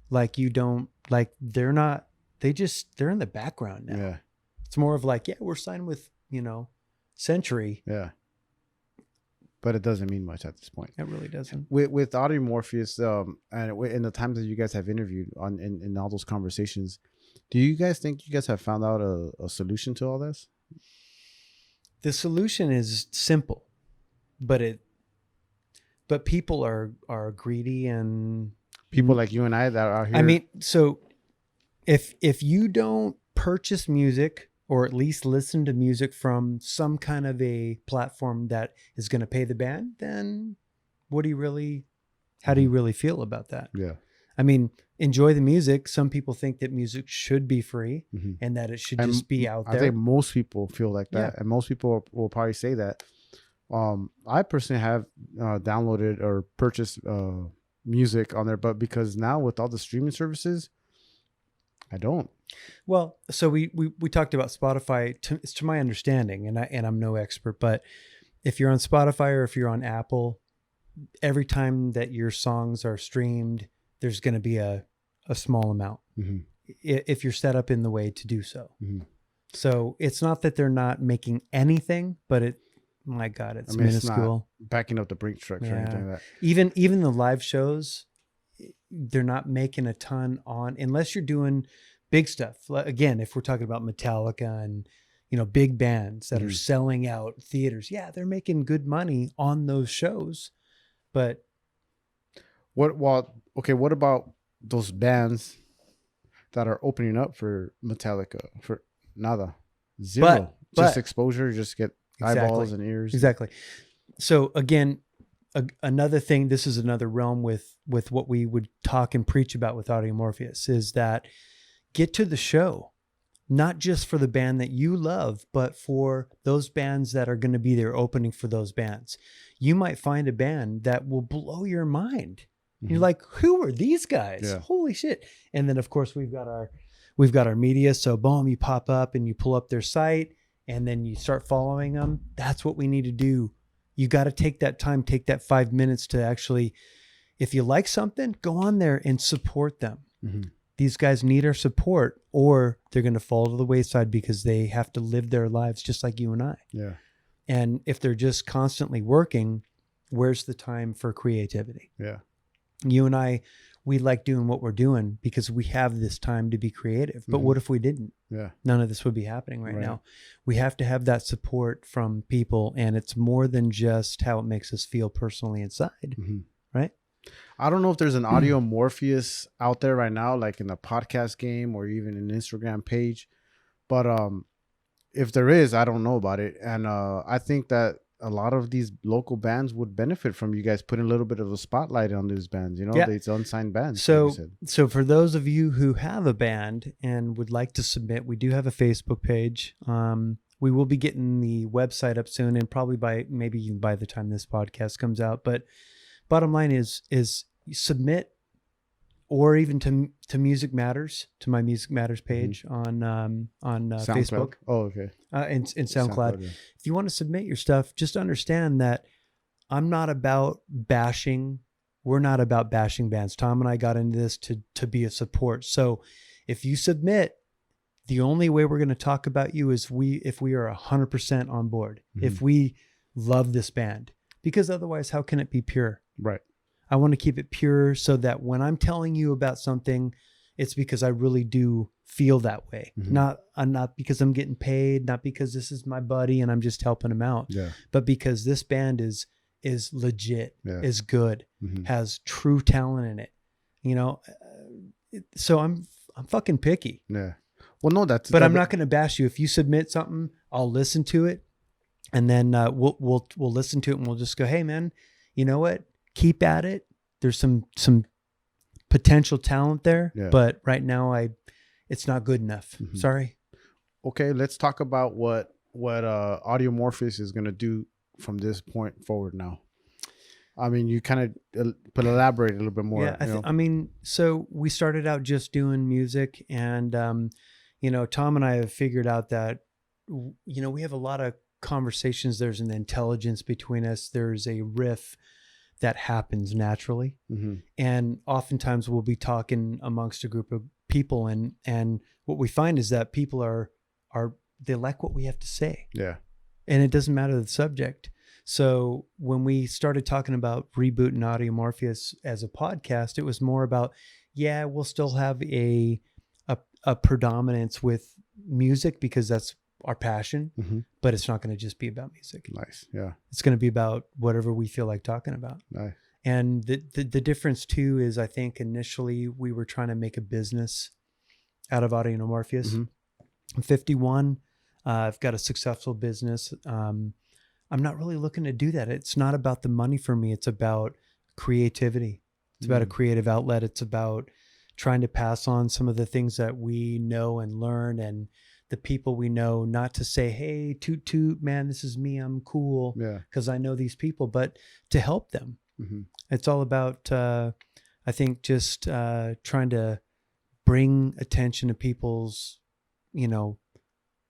like you don't, like they're in the background now. Yeah. It's more of like, yeah, we're signed with, Century. Yeah. But it doesn't mean much at this point. It really doesn't. With AudioMorpheus, and in the times that you guys have interviewed in all those conversations, do you guys think you guys have found out a solution to all this? The solution is simple, but people are greedy, and people like you and I that are here. I mean, so if you don't purchase music or at least listen to music from some kind of a platform that is going to pay the band, then how do you really feel about that? Yeah. I mean, enjoy the music. Some people think that music should be free and that it should just be out there. I think most people feel like that. Yeah. And most people will probably say that. I personally have downloaded or purchased music on there, but because now with all the streaming services, I don't. Well, so we talked about Spotify. To my understanding, and I'm no expert, but if you're on Spotify or if you're on Apple, every time that your songs are streamed, there's going to be a small amount if you're set up in the way to do so. So it's not that they're not making anything, but my God, it's minuscule. It's not backing up the brake trucks or anything like that. Even the live shows, they're not making a ton on, unless you're doing big stuff. Again, if we're talking about Metallica and big bands that are selling out theaters, yeah, they're making good money on those shows. But what about those bands that are opening up for Metallica? For nada, zero, just exposure, just get eyeballs and ears. Exactly. So again, another thing, this is another realm with what we would talk and preach about with AudioMorpheus, is that get to the show, not just for the band that you love, but for those bands that are going to be there opening for those bands. You might find a band that will blow your mind. You're like, who are these guys? Yeah. Holy shit. And then of course we've got our media. So boom, you pop up and you pull up their site and then you start following them. That's what we need to do. You got to take that time, take that 5 minutes to actually, if you like something, go on there and support them. These guys need our support or they're going to fall to the wayside because they have to live their lives just like you and I. Yeah. And if they're just constantly working, where's the time for creativity? Yeah. You and I, we like doing what we're doing because we have this time to be creative. But what if we didn't? Yeah. None of this would be happening right now. We have to have that support from people. And it's more than just how it makes us feel personally inside. Right? I don't know if there's an AudioMorpheus out there right now, like in the podcast game or even an Instagram page. But if there is, I don't know about it. And I think that a lot of these local bands would benefit from you guys putting a little bit of a spotlight on these bands, these unsigned bands. So for those of you who have a band and would like to submit, we do have a Facebook page. We will be getting the website up soon and probably by the time this podcast comes out. But bottom line is submit or even to Music Matters, to my Music Matters page on Facebook. Oh, okay. In SoundCloud. Yeah. If you want to submit your stuff, just understand that I'm not about bashing. We're not about bashing bands. Tom and I got into this to be a support. So if you submit, the only way we're going to talk about you is if we are 100% on board, if we love this band, because otherwise, how can it be pure? Right. I want to keep it pure so that when I'm telling you about something, it's because I really do feel that way. Not because I'm getting paid, not because this is my buddy and I'm just helping him out, but because this band is legit, is good, has true talent in it, you know? So I'm fucking picky. Yeah. Well, no, but I'm not going to bash you. If you submit something, I'll listen to it, and then we'll listen to it, and we'll just go, hey man, you know what? Keep at it. There's some potential talent there, but right now it's not good enough. Sorry. Okay, let's talk about what AudioMorpheus is going to do from this point forward now. I mean, you kind of elaborate a little bit more. Yeah, I mean, so we started out just doing music, and you know, Tom and I have figured out that, you know, we have a lot of conversations. There's an intelligence between us. There's a riff that happens naturally. And oftentimes we'll be talking amongst a group of people, and what we find is that people they like what we have to say. Yeah. And it doesn't matter the subject. So when we started talking about rebooting AudioMorpheus as a podcast, it was more about, we'll still have a predominance with music because that's our passion, but it's not going to just be about music. Nice. Yeah. It's going to be about whatever we feel like talking about. Nice. And the difference too is, I think initially we were trying to make a business out of AudioMorpheus. I'm 51. I've got a successful business. I'm not really looking to do that. It's not about the money for me. It's about creativity. It's about a creative outlet. It's about trying to pass on some of the things that we know and learn, and the people we know, not to say, hey, toot toot, man, this is me, I'm cool because I know these people, but to help them. It's all about, I think, just trying to bring attention to people's, you know,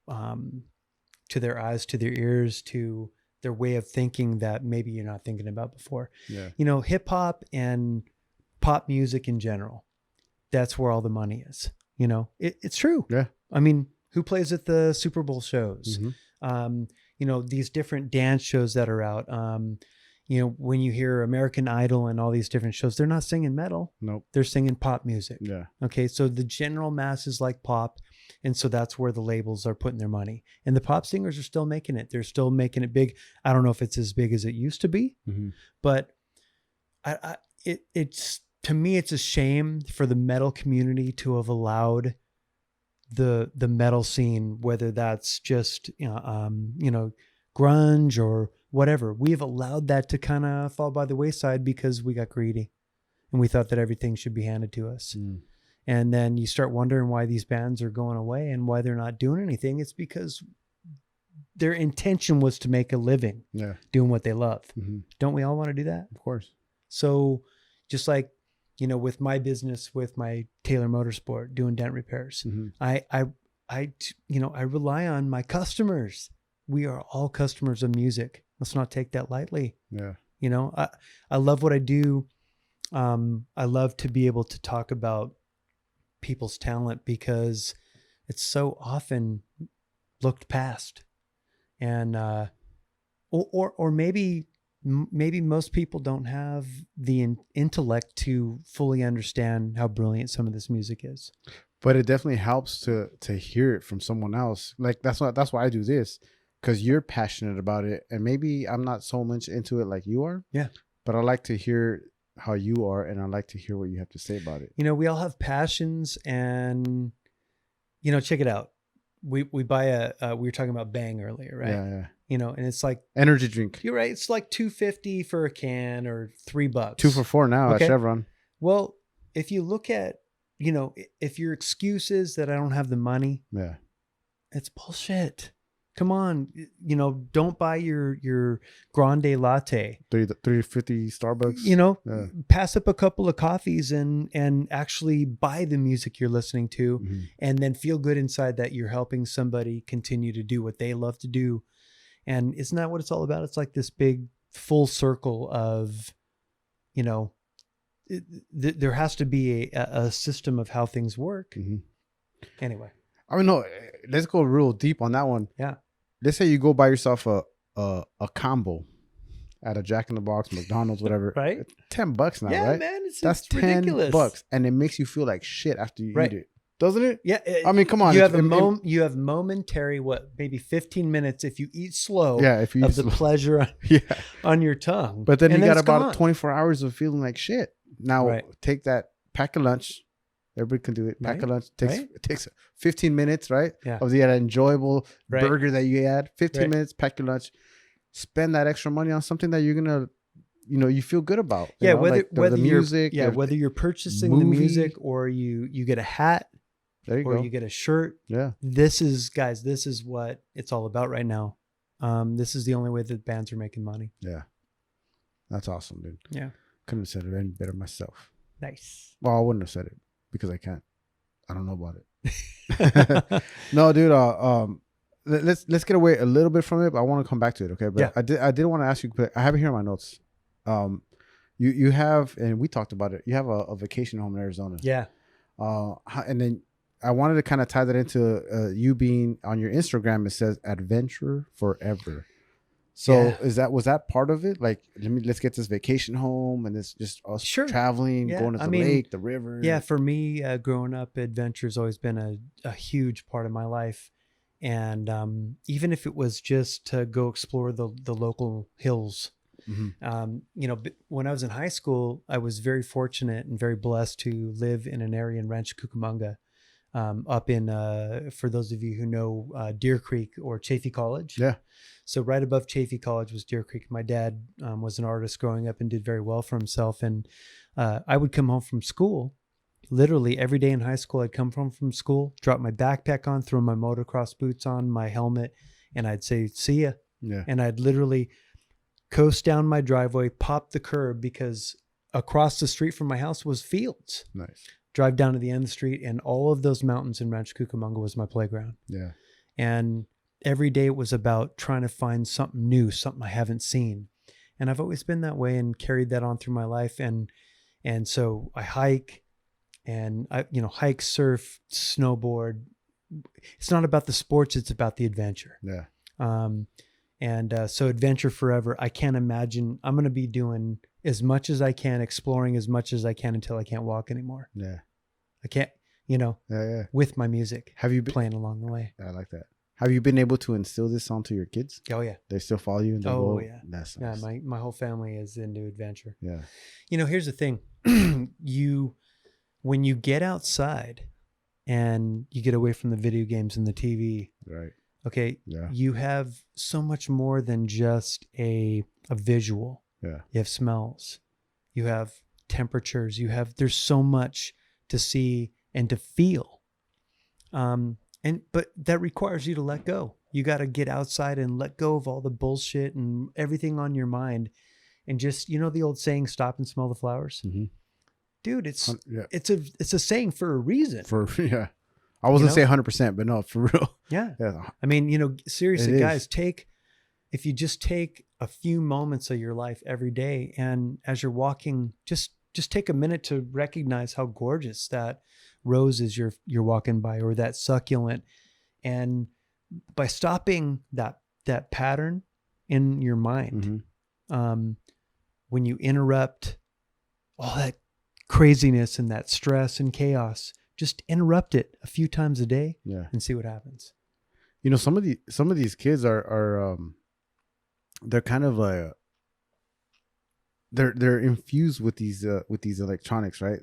to their eyes, to their ears, to their way of thinking that maybe you're not thinking about before. You know, hip hop and pop music in general, that's where all the money is. You know, it's true. Yeah. I mean, who plays at the Super Bowl shows? You know, these different dance shows that are out. You know, when you hear American Idol and all these different shows, they're not singing metal. Nope. They're singing pop music. Yeah. Okay. So the general masses like pop. And so that's where the labels are putting their money. And the pop singers are still making it. They're still making it big. I don't know if it's as big as it used to be, but it's, to me, it's a shame for the metal community to have allowed the metal scene, whether that's just, you know, grunge or whatever. We have allowed that to kind of fall by the wayside because we got greedy and we thought that everything should be handed to us. And then you start wondering why these bands are going away and why they're not doing anything. It's because their intention was to make a living doing what they love. Don't we all want to do that? Of course. So just like, you know, with my business, with my Taylor Motorsport, doing dent repairs, I you know, I rely on my customers. We are all customers of music. Let's not take that lightly. Yeah. You know, I love what I do. I love to be able to talk about people's talent because it's so often looked past, and or maybe most people don't have the intellect to fully understand how brilliant some of this music is. But it definitely helps to hear it from someone else. Like that's why I do this, because you're passionate about it, and maybe I'm not so much into it like you are. Yeah. But I like to hear how you are, and I like to hear what you have to say about it. You know, we all have passions, and you know, check it out. We buy we were talking about Bang earlier, right? Yeah. You know, and it's like energy drink. You're right. It's like $2.50 for a can or $3. 2 for $4 now at Chevron. Well, if you look at, you know, if your excuse is that I don't have the money, it's bullshit. Come on, don't buy your grande latte. 350 Starbucks. Pass up a couple of coffees and actually buy the music you're listening to, and then feel good inside that you're helping somebody continue to do what they love to do. And isn't that what it's all about? It's like this big full circle of, there has to be a system of how things work. Anyway. I mean, no, let's go real deep on that one. Yeah. Let's say you go buy yourself a combo at a Jack in the Box, McDonald's, whatever. Right. It's $10 now, yeah, right? Man, that's ridiculous. $10, and it makes you feel like shit after you eat it, doesn't it? Yeah. I mean, come on. You have momentary, maybe 15 minutes if you eat slow. Yeah, if you eat the pleasure on your tongue. But then you got about 24 hours of feeling like shit. Now take that, pack a lunch. Everybody can do it. Pack a lunch. It takes 15 minutes, right? Yeah. Of the enjoyable burger that you had. 15 minutes, pack your lunch. Spend that extra money on something that you're going to, you feel good about. Whether the music. Whether you're purchasing the music or you get a hat or you get a shirt. Yeah. This is what it's all about right now. This is the only way that bands are making money. Yeah. That's awesome, dude. Yeah. Couldn't have said it any better myself. Nice. Well, I wouldn't have said it because I can't. I don't know about it. No, dude. Let's get away a little bit from it, but I want to come back to it. Okay. But I did want to ask you. I have it here in my notes. You have, and we talked about it. You have a vacation home in Arizona. Yeah. And then I wanted to kind of tie that into you being on your Instagram. It says adventure forever. So was that part of it? Like, let's get this vacation home, and it's just us traveling, going to the lake, the river. Yeah, for me, growing up, adventure's always been a huge part of my life. And even if it was just to go explore the local hills, when I was in high school, I was very fortunate and very blessed to live in an area in Rancho Cucamonga, up in, for those of you who know, Deer Creek or Chaffey College. Yeah. So right above Chaffey College was Deer Creek. My dad was an artist growing up and did very well for himself. And I would come home from school, literally every day in high school. I'd come home from school, drop my backpack on, throw my motocross boots on, my helmet, and I'd say, see ya. Yeah. And I'd literally coast down my driveway, pop the curb, because across the street from my house was fields. Nice. Drive down to the end of the street, and all of those mountains in Rancho Cucamonga was my playground. Yeah. And every day it was about trying to find something new, something I haven't seen. And I've always been that way and carried that on through my life. And so I hike, and hike, surf, snowboard. It's not about the sports, it's about the adventure. Yeah. So adventure forever. I can't imagine. I'm going to be doing as much as I can, exploring as much as I can until I can't walk anymore. Yeah. I can't, with my music. Have you been playing along the way? I like that. Have you been able to instill this onto your kids? Oh yeah. They still follow you? Yeah. That's nice. Yeah. My whole family is into adventure. Yeah. Here's the thing. When you get outside and you get away from the video games and the TV. Right. Okay. Yeah. You have so much more than just a visual. Yeah. You have smells. You have temperatures. There's so much to see and to feel. But that requires you to let go. You got to get outside and let go of all the bullshit and everything on your mind, and just, the old saying, stop and smell the flowers. Mm-hmm. Dude, it's a saying for a reason. I wasn't say 100%, but no, for real. Yeah. I mean, seriously, guys, if you just take a few moments of your life every day, and as you're walking, just take a minute to recognize how gorgeous that rose is you're walking by, or that succulent. And by stopping that pattern in your mind, when you interrupt all that craziness and that stress and chaos, just interrupt it a few times a day, and see what happens. Some of these kids are they're kind of like they're infused with these electronics, right?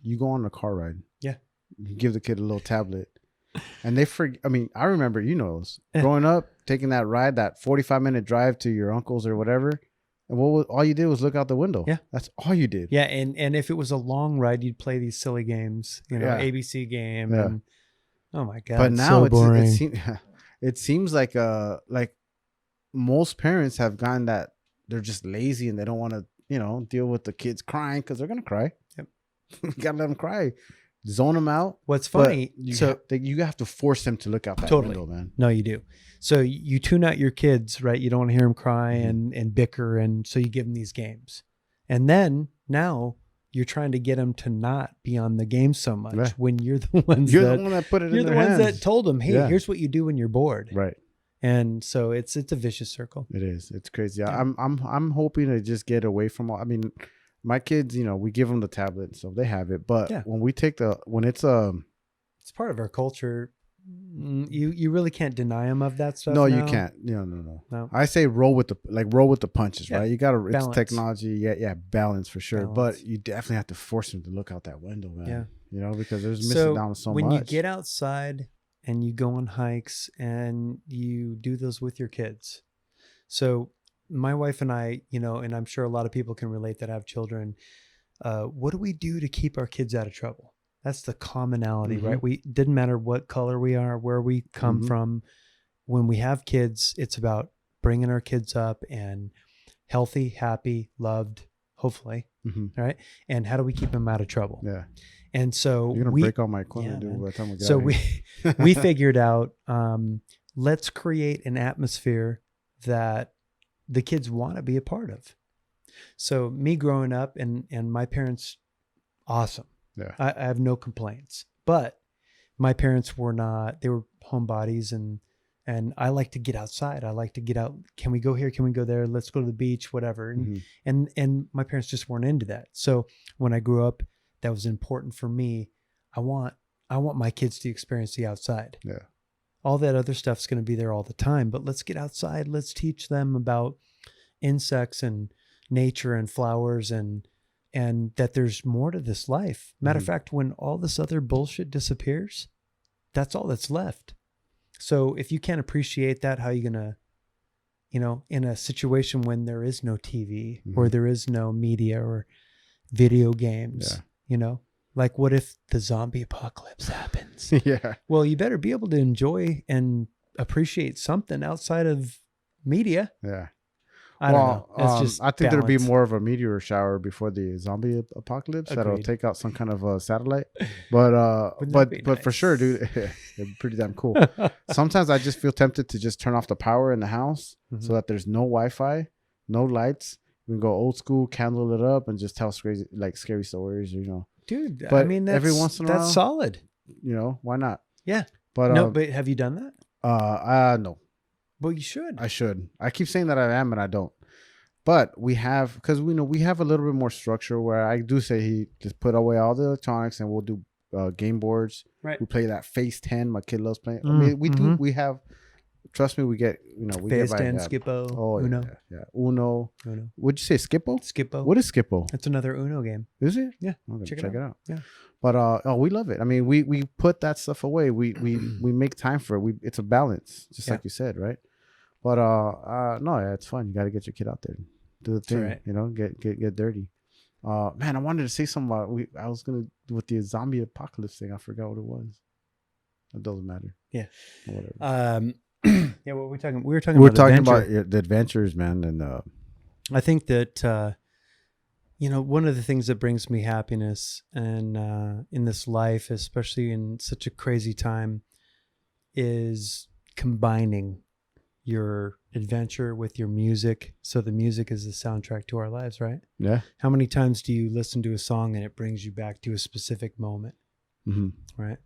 You go on a car ride. Yeah. You give the kid a little tablet, and they forget. I mean, I remember, growing up, taking that ride, that 45-minute drive to your uncle's or whatever. And all you did was look out the window. Yeah. That's all you did. Yeah. And if it was a long ride, you'd play these silly games, ABC game. Yeah. And oh my God. But now boring. it seems like most parents have gotten that they're just lazy and they don't want to, deal with the kids crying because they're gonna cry. Yep. You gotta let them cry, zone them out. What's funny? You have to force them to look out that window, man. No, you do. So you tune out your kids, right? You don't want to hear them cry and bicker, and so you give them these games, and then now you're trying to get them to not be on the game so much when you're the ones the one that put it in their hands. You're the ones that told them, hey, here's what you do when you're bored. Right. And so it's a vicious circle. It is. It's crazy. Yeah. I'm hoping to just get away from all. I mean, my kids, we give them the tablet, so they have it. But when we take it's part of our culture. You really can't deny them of that stuff. No, now. You can't. No. I say roll with the punches, right? You got to. It's technology. Yeah, balance for sure. Balance. But you definitely have to force them to look out that window, man. Yeah. Because there's missing down so much. When you get outside and you go on hikes and you do those with your kids. So my wife and I, and I'm sure a lot of people can relate that have children. What do we do to keep our kids out of trouble? That's the commonality, right? We didn't matter what color we are, where we come from. When we have kids, it's about bringing our kids up and healthy, happy, loved, hopefully, right? And how do we keep them out of trouble? Yeah. And so you're gonna break all my equipment, dude. By the time we get so we figured out, let's create an atmosphere that the kids want to be a part of. So me growing up and my parents, awesome. Yeah. I have no complaints, but my parents they were homebodies and I like to get outside. I like to get out. Can we go here? Can we go there? Let's go to the beach, whatever. And my parents just weren't into that. So when I grew up, that was important for me. I want my kids to experience the outside. Yeah. All that other stuff's going to be there all the time, but let's get outside. Let's teach them about insects and nature and flowers and that there's more to this life. Matter of fact, when all this other bullshit disappears, that's all that's left. So if you can't appreciate that, how are you going to, in a situation when there is no TV or there is no media or video games, like what if the zombie apocalypse happens? Yeah. Well, you better be able to enjoy and appreciate something outside of media. Yeah. I don't know. It's just I think there'll be more of a meteor shower before the zombie apocalypse. Agreed. That'll take out some kind of satellite. But nice? For sure, dude, it'd be pretty damn cool. Sometimes I just feel tempted to just turn off the power in the house so that there's no Wi-Fi, no lights. We can go old school, candle it up, and just tell scary stories. Dude. But I mean, every once in a while, that's solid. Why not? Yeah. But but have you done that? No. Well, you should. I should. I keep saying that I am, and I don't. But we have, because we have a little bit more structure where I do say he just put away all the electronics and we'll do game boards. Right. We play that Phase 10. My kid loves playing. I mean, we do. We have. Trust me, we get. We Phase get 10, Skippo. Oh, Uno. Yeah. Uno. What'd you say? Skippo. Skippo. What is Skippo? It's another Uno game. Is it? Yeah. I'm gonna check it out. Yeah. But we love it. I mean, we put that stuff away. We make time for it. It's a balance, just like you said, right? But no, it's fun. You got to get your kid out there, do the thing. Right. Get dirty. Man, I wanted to say something about I was gonna with the zombie apocalypse thing. I forgot what it was. It doesn't matter. Yeah. Or whatever. Yeah. What were we talking? We were talking about the adventures, man, and I think that one of the things that brings me happiness and in this life, especially in such a crazy time, is combining your adventure with your music. So the music is the soundtrack to our lives, right? Yeah. How many times do you listen to a song and it brings you back to a specific moment? Right.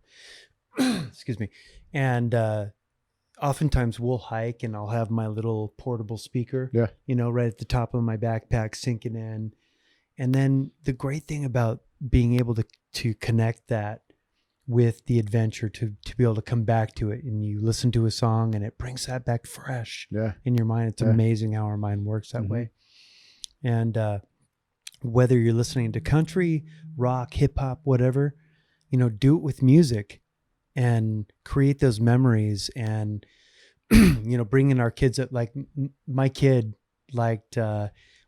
Excuse me. And oftentimes we'll hike and I'll have my little portable speaker, right at the top of my backpack sinking in. And then the great thing about being able to connect that with the adventure, to be able to come back to it, and you listen to a song and it brings that back fresh in your mind. It's amazing how our mind works that way. And whether you're listening to country, rock, hip hop, whatever, do it with music and create those memories. And bringing our kids up, like my kid liked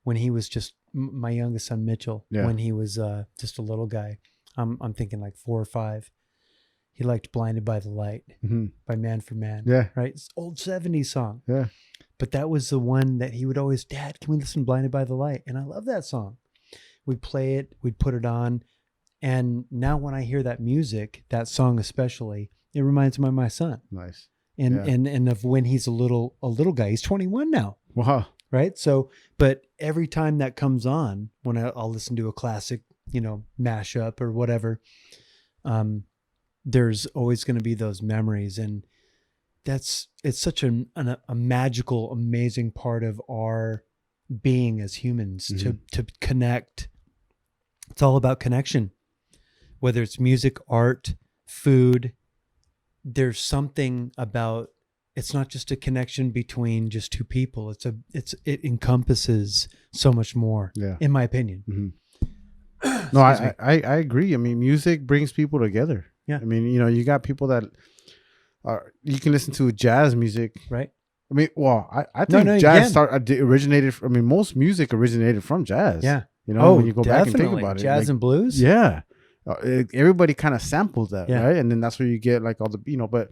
when he was just my youngest son Mitchell, when he was just a little guy. I'm thinking like 4 or 5. he liked Blinded by the Light by Man for Man. Yeah. Right? It's old 70s song. Yeah. But that was the one that he would always, Dad, can we listen to Blinded by the Light? And I love that song. We'd play it, we'd put it on. And now when I hear that music, that song especially, it reminds me of my son. Nice. And of when he's a little guy. He's 21 now. Wow. Right? So, but every time that comes on, when I'll listen to a classic, mashup or whatever, there's always going to be those memories. And it's such a magical, amazing part of our being as humans to connect. It's all about connection, whether it's music, art, food. There's something about, it's not just a connection between just two people. It encompasses so much more, in my opinion. Mm-hmm. No, I agree. I mean, music brings people together. Yeah. I mean, you got people that you can listen to jazz music. Right. I mean, well, I think jazz originated. Most music originated from jazz. Yeah. When you go back and think about it. Jazz and blues. Yeah. Everybody kind of samples that, Yeah. right? And then that's where you get like all the, but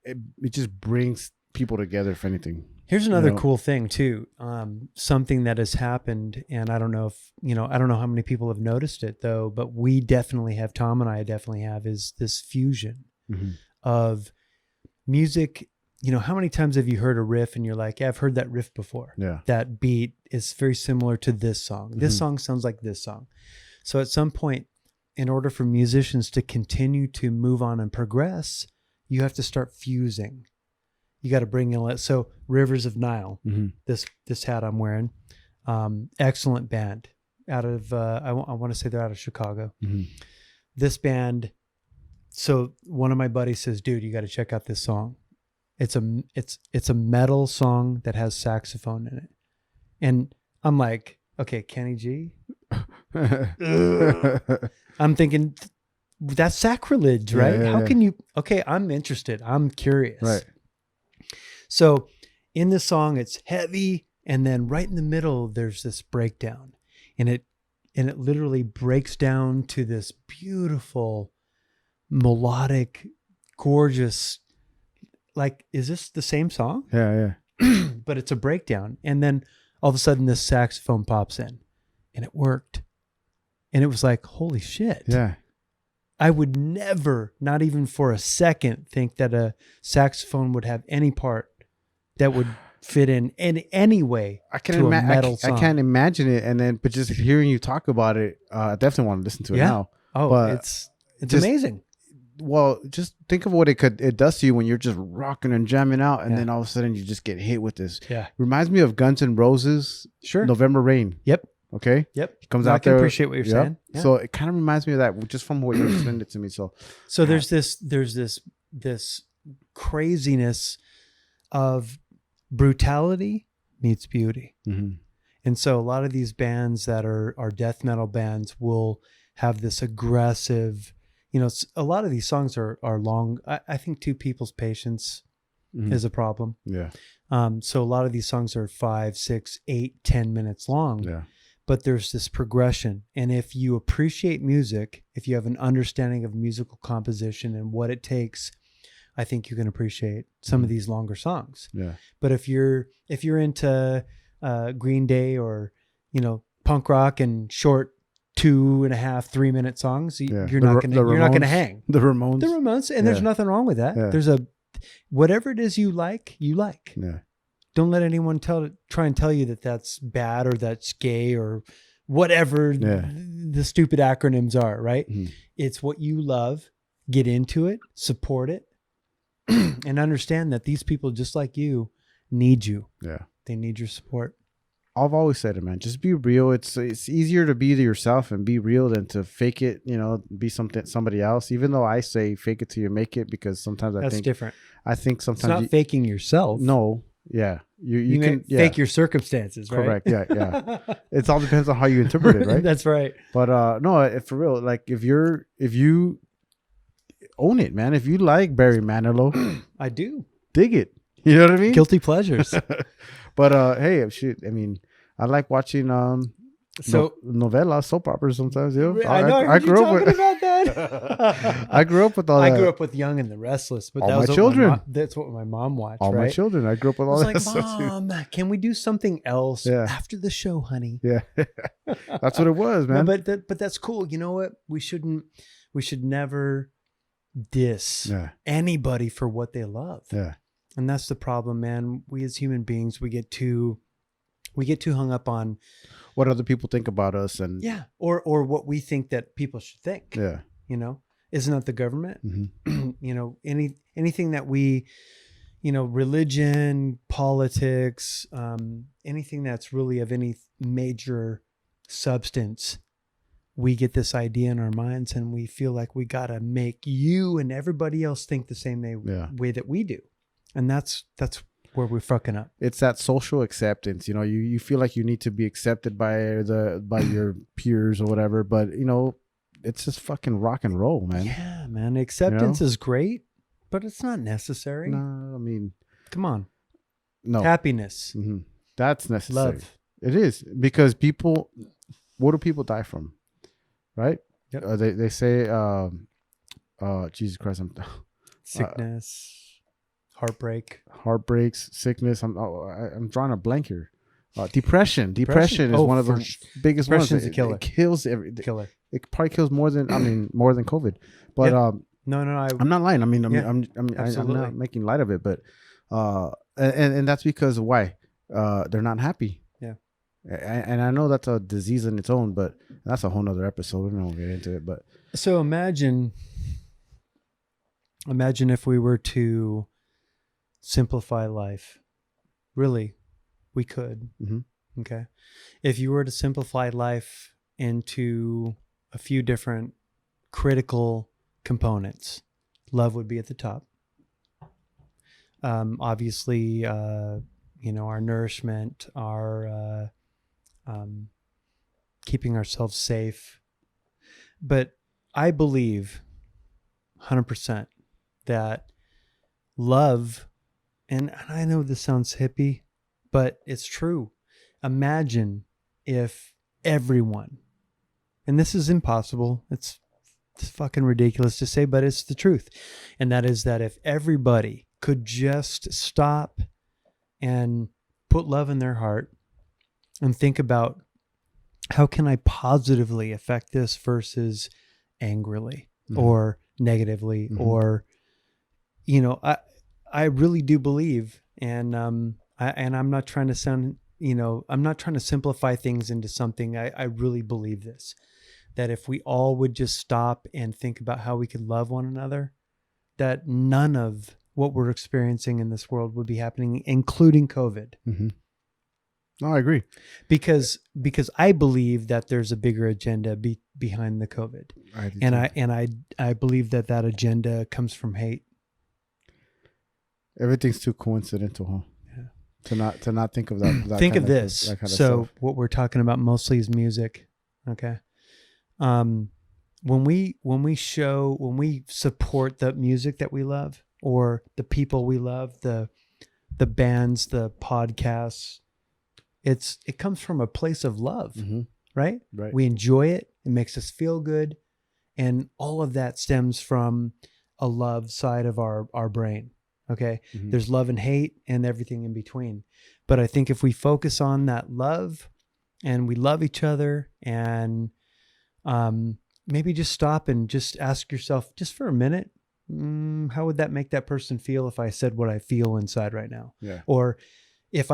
it just brings people together, if anything. Here's another cool thing too. Something that has happened, and I don't know if, I don't know how many people have noticed it though, but we definitely have, Tom and I definitely have, is this fusion of music. How many times have you heard a riff and you're like, yeah, I've heard that riff before. Yeah. That beat is very similar to this song. This song sounds like this song. So at some point, in order for musicians to continue to move on and progress, you have to start fusing. You got to bring in, so Rivers of Nile, this hat I'm wearing, excellent band out of, I want to say they're out of Chicago. This band, so one of my buddies says, dude, you got to check out this song. It's a metal song that has saxophone in it. And I'm like, okay, Kenny G. I'm thinking that's sacrilege, right? How can you, okay, I'm interested. I'm curious. Right. So in this song, it's heavy. And then right in the middle, there's this breakdown, and it literally breaks down to this beautiful, melodic, gorgeous, like, is this the same song? Yeah. But it's a breakdown. And then all of a sudden this saxophone pops in, and it worked. And it was like, holy shit. Yeah. I would never, not even for a second, think that a saxophone would have any part that would fit in any way to a metal song. I can't imagine it. But just hearing you talk about it, I definitely want to listen to it now. Oh, but it's amazing. Well, just think of what it does to you when you're just rocking and jamming out, and then all of a sudden you just get hit with this. Yeah. Reminds me of Guns N' Roses. Sure. November Rain. Yep. Okay. Yep. He comes I out can there. appreciate what you're saying. Yeah. So it kind of reminds me of that just from what you explained it to me. So there's this craziness of brutality meets beauty. And so a lot of these bands that are death metal bands will have this aggressive, a lot of these songs are long. I think two people's patience is a problem. Yeah. So a lot of these songs are 5, 6, 8, 10 minutes long. Yeah. But there's this progression. And if you appreciate music, if you have an understanding of musical composition and what it takes, I think you can appreciate some of these longer songs. Yeah. But if you're into Green Day or, punk rock and short 2.5, 3 minute songs, you're not gonna hang. The Ramones. And there's nothing wrong with that. Yeah. There's whatever it is you like. Yeah. Don't let anyone try and tell you that that's bad or that's gay or whatever the stupid acronyms are, right? It's what you love. Get into it, support it, and understand that these people just like you need you. Yeah. They need your support. I've always said it, man. Just be real. It's easier to be yourself and be real than to fake it, be somebody else. Even though I say fake it till you make it, because sometimes That's different. I think sometimes it's not faking yourself. No. Yeah. You can fake your circumstances, right? Correct. Yeah. It all depends on how you interpret it, right? That's right. But no, for real, like if you own it, man. If you like Barry Manilow, I do. Dig it. You know what I mean? Guilty pleasures. But hey, shoot, I mean, I like watching So novela, soap operas sometimes. Yeah, I know. I grew up with about that. I grew up with all that. I grew up with Young and the Restless, but All that my was children. That's what my mom watched. All right? my children. I grew up with I all was that like, stuff too. Mom, can we do something else after the show, honey? Yeah, that's what it was, man. No, but that's cool. You know what? We should never diss anybody for what they love. Yeah, and that's the problem, man. We as human beings, we get too hung up on what other people think about us, and or what we think that people should think. Yeah, isn't that the government? Mm-hmm. Anything that we, religion, politics, anything that's really of any major substance, we get this idea in our minds and we feel like we got to make you and everybody else think the same way that we do. And that's where we're fucking up. It's that social acceptance. You feel like you need to be accepted by your peers or whatever, but it's just fucking rock and roll, man. Yeah, man. Acceptance is great, but it's not necessary. No, I mean, come on. No. Happiness. Mm-hmm. That's necessary. Love. It is, because what do people die from? Right? Yep. They say, Jesus Christ, sickness, heartbreaks, sickness. I'm drawing a blank here. Depression. Depression is one of the biggest ones. Depression's a killer. It kills killer. It probably kills more than COVID. But no, I'm not lying. I'm not making light of it. But and that's because why? They're not happy. Yeah. And I know that's a disease in its own, but that's a whole nother episode. We don't get into it. But so imagine if we were to simplify life. Really, we could. Mm-hmm. Okay. If you were to simplify life into a few different critical components, love would be at the top. Obviously, our nourishment, our keeping ourselves safe. But I believe 100% that love, and I know this sounds hippie, but it's true. Imagine if everyone, and this is impossible, it's fucking ridiculous to say, but it's the truth. And that is that if everybody could just stop and put love in their heart and think about, how can I positively affect this versus angrily or negatively, or, I really do believe, and I'm not trying to sound, I'm not trying to simplify things into something. I really believe this, that if we all would just stop and think about how we could love one another, that none of what we're experiencing in this world would be happening, including COVID. Mm-hmm. No, I agree. Because I believe that there's a bigger agenda behind the COVID. I believe that agenda comes from hate. Everything's too coincidental, huh? Yeah. To not think of that. Think of this. That kind of so stuff. What we're talking about mostly is music. Okay. When we support the music that we love, or the people we love, the bands, the podcasts, it comes from a place of love, right? Right. We enjoy it. It makes us feel good. And all of that stems from a love side of our brain. Okay. Mm-hmm. There's love and hate and everything in between. But I think if we focus on that love and we love each other, and maybe just stop and just ask yourself, just for a minute, how would that make that person feel if I said what I feel inside right now? Yeah. Or if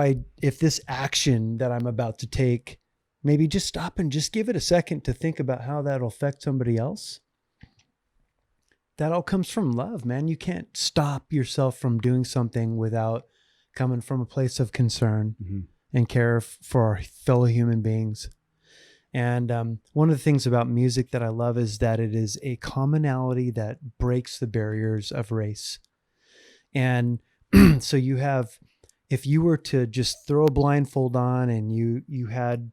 this action that I'm about to take, maybe just stop and just give it a second to think about how that'll affect somebody else. That all comes from love, man. You can't stop yourself from doing something without coming from a place of concern and care for our fellow human beings. And one of the things about music that I love is that it is a commonality that breaks the barriers of race. And so you have, if you were to just throw a blindfold on and you had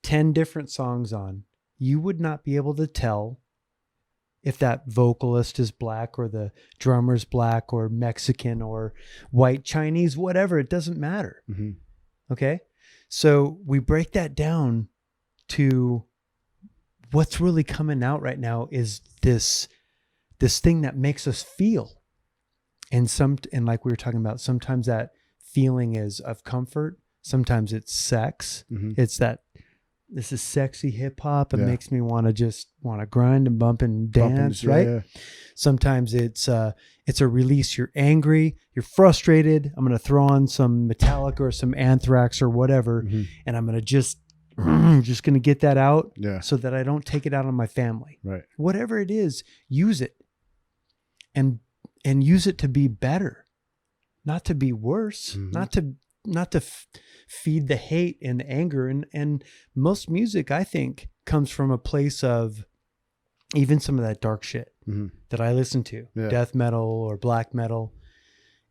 10 different songs on, you would not be able to tell if that vocalist is black or the drummer's black or Mexican or white, Chinese, whatever. It doesn't matter. Mm-hmm. Okay. So we break that down to what's really coming out right now is this thing that makes us feel. And like we were talking about, sometimes that feeling is of comfort. Sometimes it's sex. Mm-hmm. It's this is sexy hip hop. It makes me want to grind and bump and dance, right? Yeah. Sometimes it's a release. You're angry, you're frustrated. I'm going to throw on some Metallica or some Anthrax or whatever, and I'm going to just going to get that out so that I don't take it out on my family. Right. Whatever it is, use it. And use it to be better, not to be worse, not to feed the hate and the anger. And most music, I think, comes from a place of even some of that dark shit that I listen to, death metal or black metal.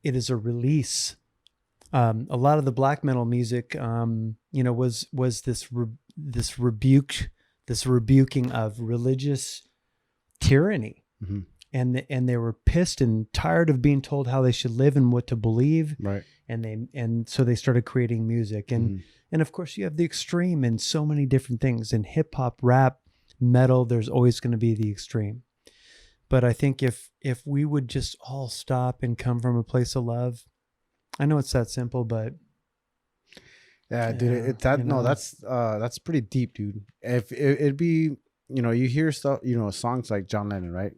It is a release. A lot of the black metal music, was this rebuking of religious tyranny. Mm-hmm. And they were pissed and tired of being told how they should live and what to believe. Right. And so they started creating music. And of course you have the extreme in so many different things. In hip hop, rap, metal, there's always going to be the extreme. But I think if we would just all stop and come from a place of love, I know it's that simple, but dude, that's pretty deep, dude. If it'd be, you hear stuff, songs like John Lennon, right?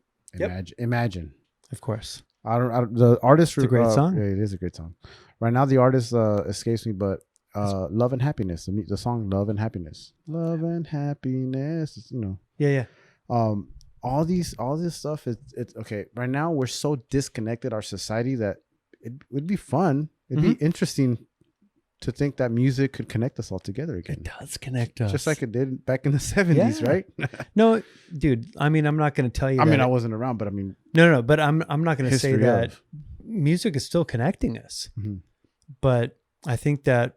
Imagine. Of course. The artist. It's a great song. Yeah, it is a great song. Right now, the artist escapes me, but Love and Happiness, the song Love and Happiness. Love and Happiness, Yeah. All this stuff, it's okay. Right now, we're so disconnected, our society, that it would be fun. It'd be interesting to think that music could connect us all together again. It does connect us. Just like it did back in the 70s, right? No, dude, I mean, I'm not going to tell you I wasn't around, but No, but I'm not going to say that music is still connecting us. Mm-hmm. But I think that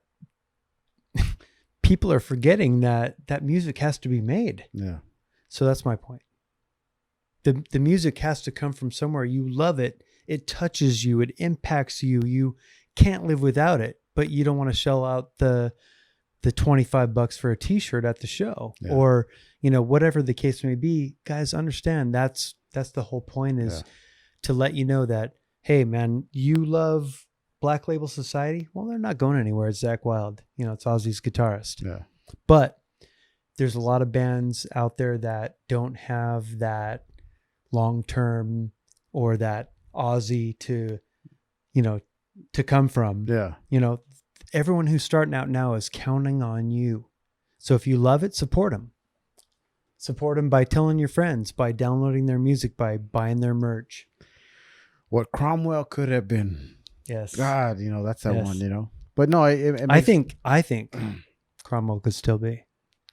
people are forgetting that music has to be made. Yeah. So that's my point. The music has to come from somewhere. You love it. It touches you. It impacts you. You can't live without it. But you don't want to shell out the $25 for a t-shirt at the show or, whatever the case may be. Guys, understand that's the whole point is to let you know that, hey man, you love Black Label Society. Well, they're not going anywhere. It's Zakk Wylde. It's Ozzy's guitarist. Yeah. But there's a lot of bands out there that don't have that long-term or that Ozzy to come from. Yeah. Everyone who's starting out now is counting on you. So if you love it, support them. Support them by telling your friends, by downloading their music, by buying their merch. What Cromwell could have been. Yes. God, that's that one, But no, it makes... I think Cromwell could still be.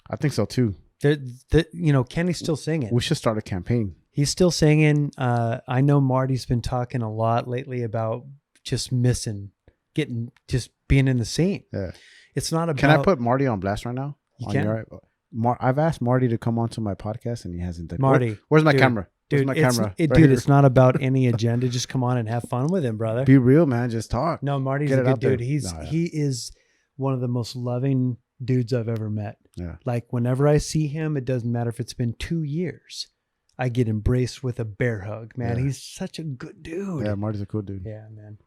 I think so too. Kenny's still singing. We should start a campaign. He's still singing. I know Marty's been talking a lot lately about just being in the scene. Yeah. It's not about... Can I put Marty on blast right now? You can. I've asked Marty to come onto my podcast and he hasn't done. Marty. Where's my camera? Dude, it's not about any agenda. Just come on and have fun with him, brother. Be real, man. Just talk. No, Marty's a good dude. He is one of the most loving dudes I've ever met. Yeah. Like whenever I see him, it doesn't matter if it's been 2 years. I get embraced with a bear hug, man. Yeah. He's such a good dude. Yeah, Marty's a cool dude. Yeah, man.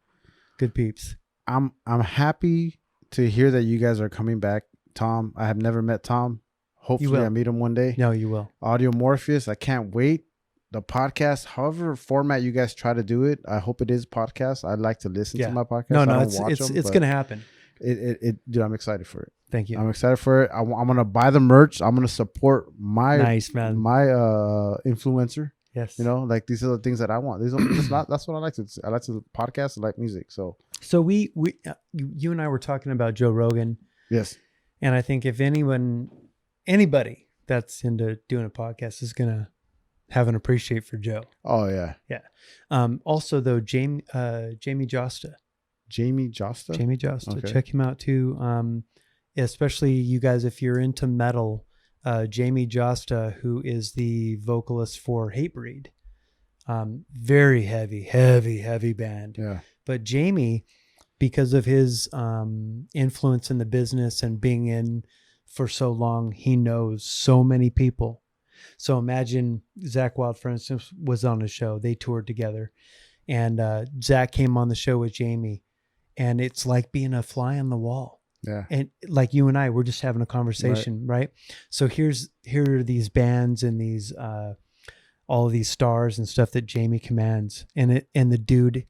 Good peeps. I'm happy to hear that you guys are coming back. Tom, I have never met Tom. Hopefully I meet him one day. No, you will. AudioMorpheus, I can't wait. The podcast, however format you guys try to do it, I hope it is podcast. I'd like to listen to my podcast. No, it's going to happen. Dude, I'm excited for it. Thank you. I'm excited for it. I'm going to buy the merch. I'm going to support my influencer. Yes. These are the things that I want. These are just not, that's what I like to. I like to podcast. I like music. So we you and I were talking about Joe Rogan. Yes. And I think if anybody that's into doing a podcast is going to have an appreciate for Joe. Oh yeah. Yeah. Also though, Jimi Josta. Jimi Josta. Okay. Check him out too. Especially you guys, if you're into metal, Jimi Josta, who is the vocalist for Hatebreed. Very heavy band. Yeah. But Jimi, because of his influence in the business and being in for so long. He knows so many people. So imagine Zach Wild, for instance, was on a show. They toured together, and Zach came on the show with Jimi, and it's like being a fly on the wall. Yeah. And like you and I, we're just having a conversation, right? So here are these bands and these all of these stars and stuff that Jimi commands, and the dude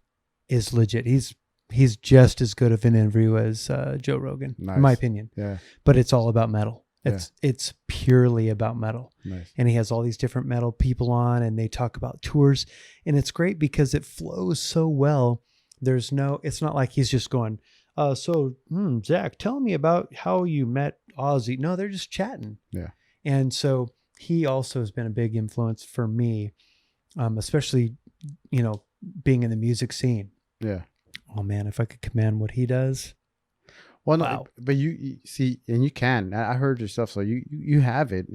is legit. He's just as good of an interview as Joe Rogan, in my opinion. Yeah. But it's all about metal. It's purely about metal. Nice. And he has all these different metal people on, and they talk about tours, and it's great because it flows so well. It's not like he's just going, Zach, tell me about how you met Ozzy. No, they're just chatting. Yeah. And so he also has been a big influence for me, especially, being in the music scene. Yeah. Oh man, if I could command what he does. Well, wow. No, but you see, and you can. I heard your stuff, so you have it.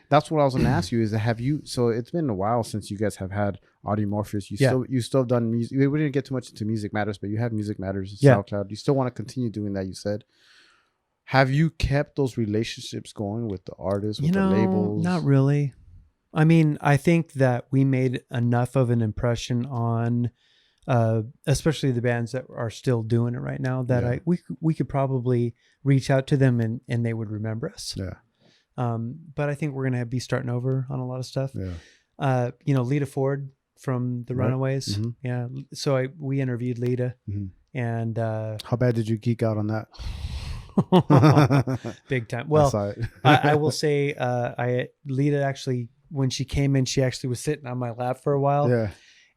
That's what I was going to ask you. Is that have you? So it's been a while since you guys have had AudioMorpheus. You still have done music. We didn't get too much into Music Matters, but you have Music Matters, SoundCloud. You still want to continue doing that. You said. Have you kept those relationships going with the artists, with the labels? Not really. I mean, I think that we made enough of an impression on, especially the bands that are still doing it right now, that we could probably reach out to them and they would remember us. Yeah. But I think we're gonna be starting over on a lot of stuff. Yeah. Lita Ford from the Runaways. Mm-hmm. Yeah. So we interviewed Lita, and how bad did you geek out on that? Big time. Well, I will say, Lita actually, when she came in, she actually was sitting on my lap for a while. Yeah.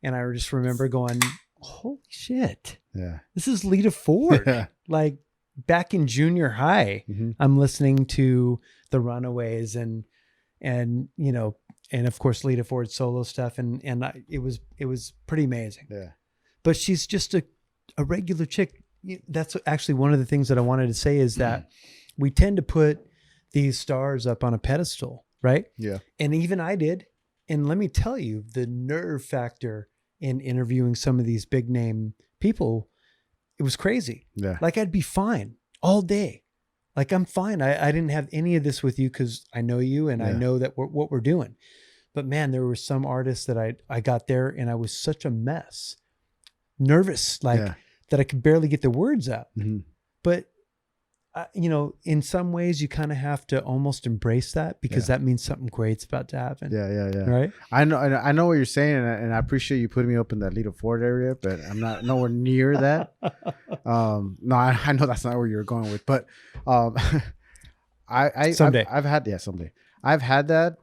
And I just remember going, holy shit. Yeah. This is Lita Ford. Yeah. Like back in junior high, I'm listening to the Runaways and of course Lita Ford's solo stuff. It was pretty amazing. Yeah. But she's just a regular chick. That's actually one of the things that I wanted to say is that we tend to put these stars up on a pedestal, right? Yeah. And even I did. And let me tell you, the nerve factor in interviewing some of these big name people, it was crazy. Yeah. Like I'd be fine all day. Like I'm fine. I didn't have any of this with you because I know you and I know that what we're doing. But man, there were some artists that I got there and I was such a mess. Nervous, that I could barely get the words out. Mm-hmm. But, in some ways you kind of have to almost embrace that because that means something great's about to happen. Yeah. Right. I know what you're saying. And I appreciate you putting me up in that Lita Ford area, but I'm not nowhere near that. No, I know that's not where you're going with, but, someday someday I've had that,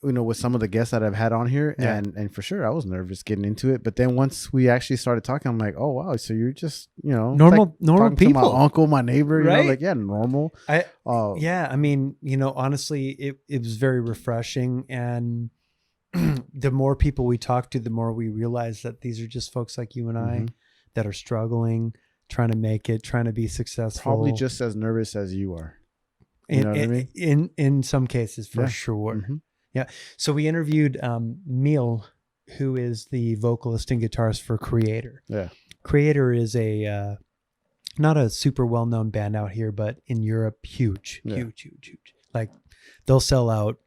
with some of the guests that I've had on here, and for sure I was nervous getting into it. But then once we actually started talking, I'm like, oh wow, so you're just normal people, to my uncle, my neighbor, right? Normal. I mean, honestly, it was very refreshing, and the more people we talk to, the more we realize that these are just folks like you and I that are struggling, trying to make it, trying to be successful. Probably just as nervous as you are. You know what I mean? In some cases, for sure. Mm-hmm. Yeah. So we interviewed Neil, who is the vocalist and guitarist for Creator. Yeah. Creator is a not a super well-known band out here, but in Europe, huge. Like they'll sell out,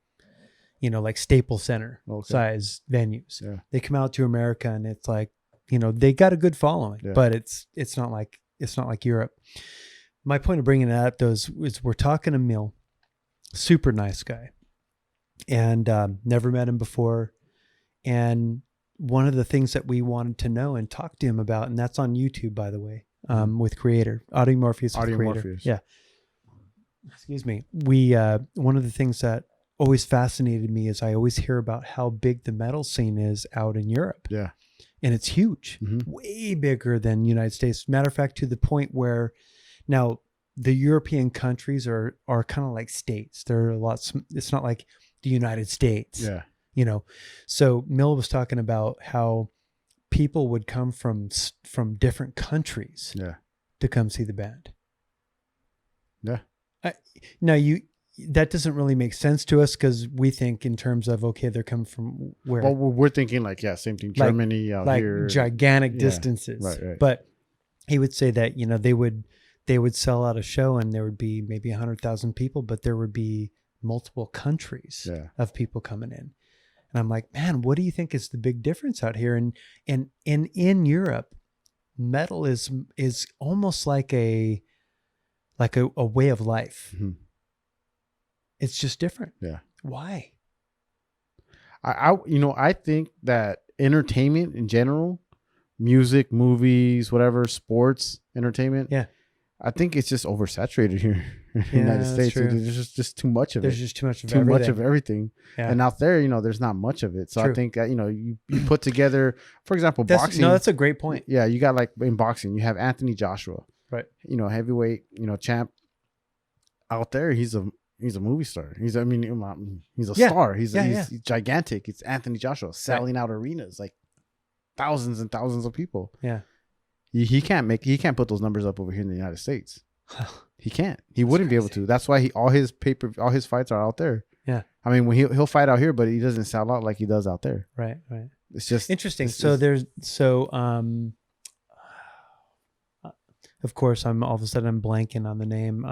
like Staples Center size venues. Yeah. They come out to America and it's like, they got a good following, but it's not like Europe. My point of bringing that up though is we're talking to Neil, super nice guy. And never met him before. And one of the things that we wanted to know and talk to him about, and that's on YouTube, by the way, with Creator, AudioMorpheus. AudioMorpheus. Yeah. Excuse me. One of the things that always fascinated me is I always hear about how big the metal scene is out in Europe. Yeah. And it's huge, way bigger than United States. Matter of fact, to the point where now the European countries are kind of like states. They're a lot. It's not like the United States. Yeah. So Mill was talking about how people would come from different countries to come see the band. Yeah. That doesn't really make sense to us because we think in terms of, okay, they're coming from where? Well, we're thinking like, same thing. Germany out like here. Gigantic distances. Right. But he would say that, they would sell out a show and there would be maybe 100,000 people, but there would be multiple countries of people coming in. And I'm like, man, what do you think is the big difference out here? And in Europe, metal is almost like a way of life. Mm-hmm. It's just different. Yeah. Why? I think that entertainment in general, music, movies, whatever, sports, entertainment. Yeah. I think it's just oversaturated here in the United States. There's just too much of There's it. just too much of everything. everything. Much of everything. Yeah. And out there, there's not much of it. So I think that, you put together, for example, boxing. No, that's a great point. Yeah. You got like in boxing, you have Anthony Joshua. Right. Heavyweight, champ. Out there, he's a movie star. He's a star. He's gigantic. It's Anthony Joshua selling out arenas, like thousands and thousands of people. Yeah. He can't put those numbers up over here in the United States. He can't. He wouldn't be able to. That's why all his fights are out there. Yeah. I mean, when he'll fight out here, but he doesn't sell out like he does out there. Right. Right. It's just interesting. Of course, I'm all of a sudden I'm blanking on the name.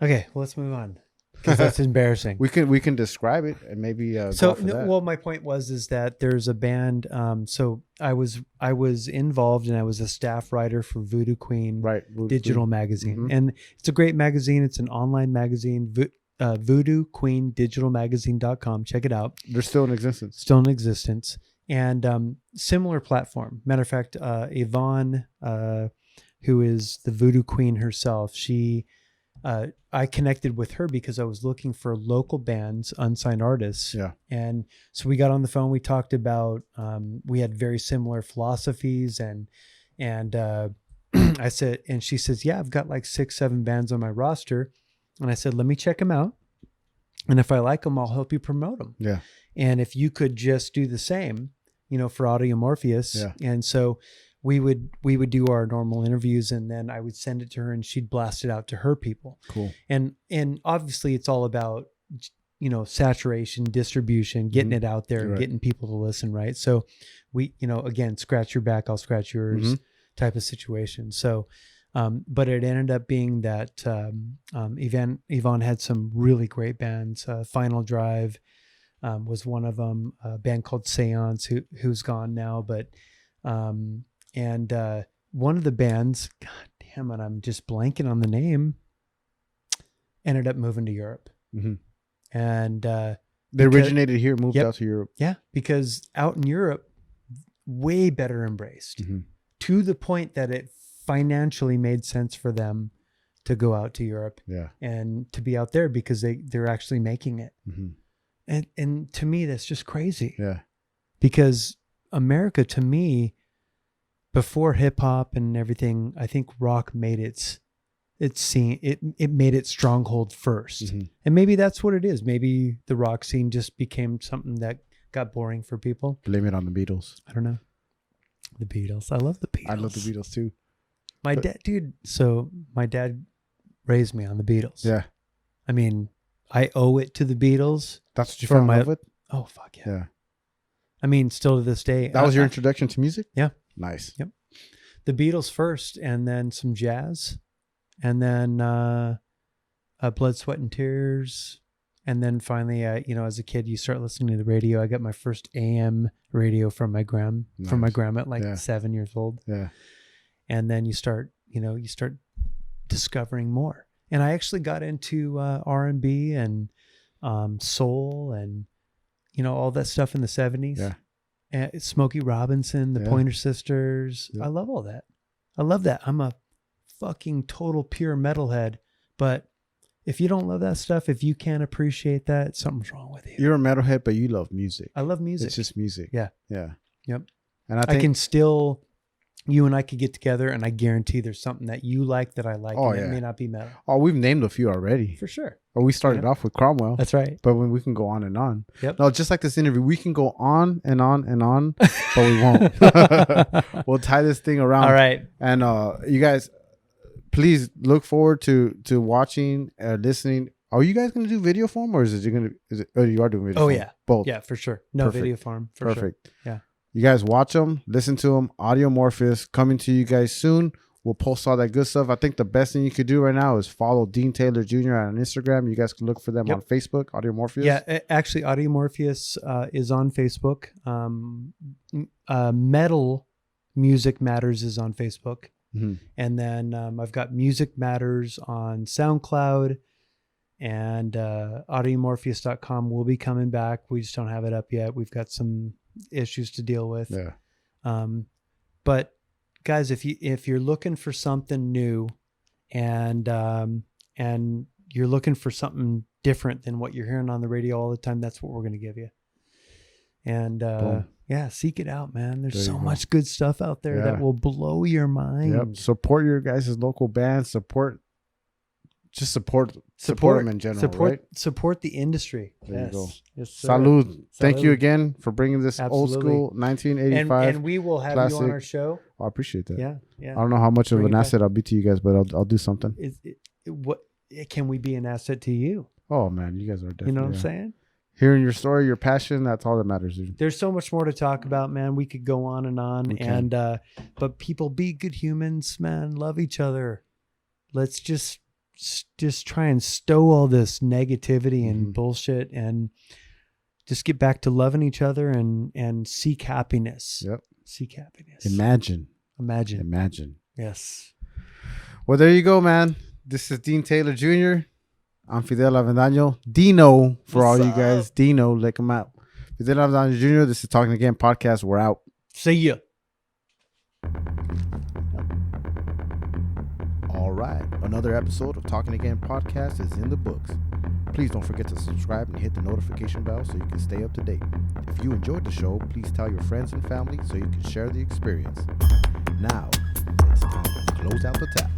Okay, well, let's move on because that's embarrassing. We can describe it and maybe my point is that there's a band. So I was involved and I was a staff writer for Voodoo Queen Digital Magazine, mm-hmm. and it's a great magazine. It's an online magazine. Voodoo Queen Digital Magazine.com. Check it out. They're still in existence. And similar platform. Matter of fact, Yvonne, who is the Voodoo Queen herself, I connected with her because I was looking for local bands, unsigned artists. Yeah. And so we got on the phone. We talked about, we had very similar philosophies and I said, and she says, yeah, I've got like 6-7 bands on my roster. And I said, let me check them out. And if I like them, I'll help you promote them. Yeah. And if you could just do the same, for AudioMorpheus. Yeah. And so we would do our normal interviews and then I would send it to her and she'd blast it out to her people. Cool. And obviously it's all about, saturation, distribution, getting it out there, and getting people to listen. Right. So we, again, scratch your back, I'll scratch yours type of situation. So, but it ended up being that, Yvonne had some really great bands. Final Drive, was one of them, a band called Seance who's gone now, but, and one of the bands, God damn it, I'm just blanking on the name, ended up moving to Europe. Mm-hmm. And they originated here, moved out to Europe. Yeah, because out in Europe, way better embraced to the point that it financially made sense for them to go out to Europe and to be out there because they're actually making it. Mm-hmm. And to me, that's just crazy. Yeah. Because America, to me, before hip hop and everything, I think rock made its scene. It made its stronghold first. Mm-hmm. And maybe that's what it is. Maybe the rock scene just became something that got boring for people. Blame it on the Beatles. I don't know. The Beatles. I love the Beatles. I love the Beatles too. My dad raised me on the Beatles. Yeah. I mean, I owe it to the Beatles. That's what you fell in love with? Oh, fuck yeah. Yeah. I mean, still to this day. That was your introduction to music? Yeah. Nice. Yep. The Beatles first, and then some jazz, and then Blood, Sweat, and Tears. And then finally, as a kid, you start listening to the radio. I got my first AM radio from my grandma at like 7 years old. Yeah. And then you start discovering more. And I actually got into R&B and soul and, all that stuff in the 70s. Yeah. And Smokey Robinson, the Pointer Sisters. Yeah. I love all that. I love that. I'm a fucking total pure metalhead. But if you don't love that stuff, if you can't appreciate that, something's wrong with you. You're a metalhead, but you love music. I love music. It's just music. Yeah. Yeah. Yep. And I think you and I could get together and I guarantee there's something that you like that I like. It may not be metal. Oh, we've named a few already. For sure. Or we started off with Cromwell. That's right. But when we can go on and on. Yep. No, just like this interview, we can go on and on and on, but we won't. We'll tie this thing around. All right. And you guys, please look forward to watching, listening. Are you guys going to do video form or oh, you are doing video form? Oh, yeah. Both. Yeah, for sure. No, Perfect. video form. Perfect. Sure. Yeah. You guys watch them, listen to them. AudioMorpheus coming to you guys soon. We'll post all that good stuff. I think the best thing you could do right now is follow Dean Taylor Jr. on Instagram. You guys can look for them on Facebook, AudioMorpheus. Yeah, actually, AudioMorpheus is on Facebook. Metal Music Matters is on Facebook. Mm-hmm. And then I've got Music Matters on SoundCloud, and AudioMorpheus.com will be coming back. We just don't have it up yet. We've got some issues to deal with. Yeah. But guys, if you're looking for something new, and you're looking for something different than what you're hearing on the radio all the time, that's what we're going to give you. And yeah, seek it out, man. There's so much good stuff out there that will blow your mind. Yep. Support your guys' local bands. Support them in general, right? Support the industry. There you go. Yes, sir. Salud. Thank you again for bringing this old school 1985 and we will have classic. You on our show. Oh, I appreciate that. Yeah. I don't know how much of an asset I'll be to you guys, but I'll do something. What can we be an asset to you? Oh man, you guys are definitely. You know what I'm saying? Hearing your story, your passion, that's all that matters, dude. There's so much more to talk about, man. We could go on and on. And but people, be good humans, man. Love each other. Let's just try and stow all this negativity and bullshit, and just get back to loving each other and seek happiness. Yep. Seek happiness. Imagine. Yes. Well, there you go, man. This is Dean Taylor Jr. I'm Fidel Avendaño. Deano for all you guys. Deano, lick him out. Fidel Avendaño Jr. This is Talking Again Podcast. We're out. See ya. All right. Another episode of Talking Again Podcast is in the books. Please don't forget to subscribe and hit the notification bell so you can stay up to date. If you enjoyed the show, please tell your friends and family so you can share the experience. Now, it's time to close out the tap.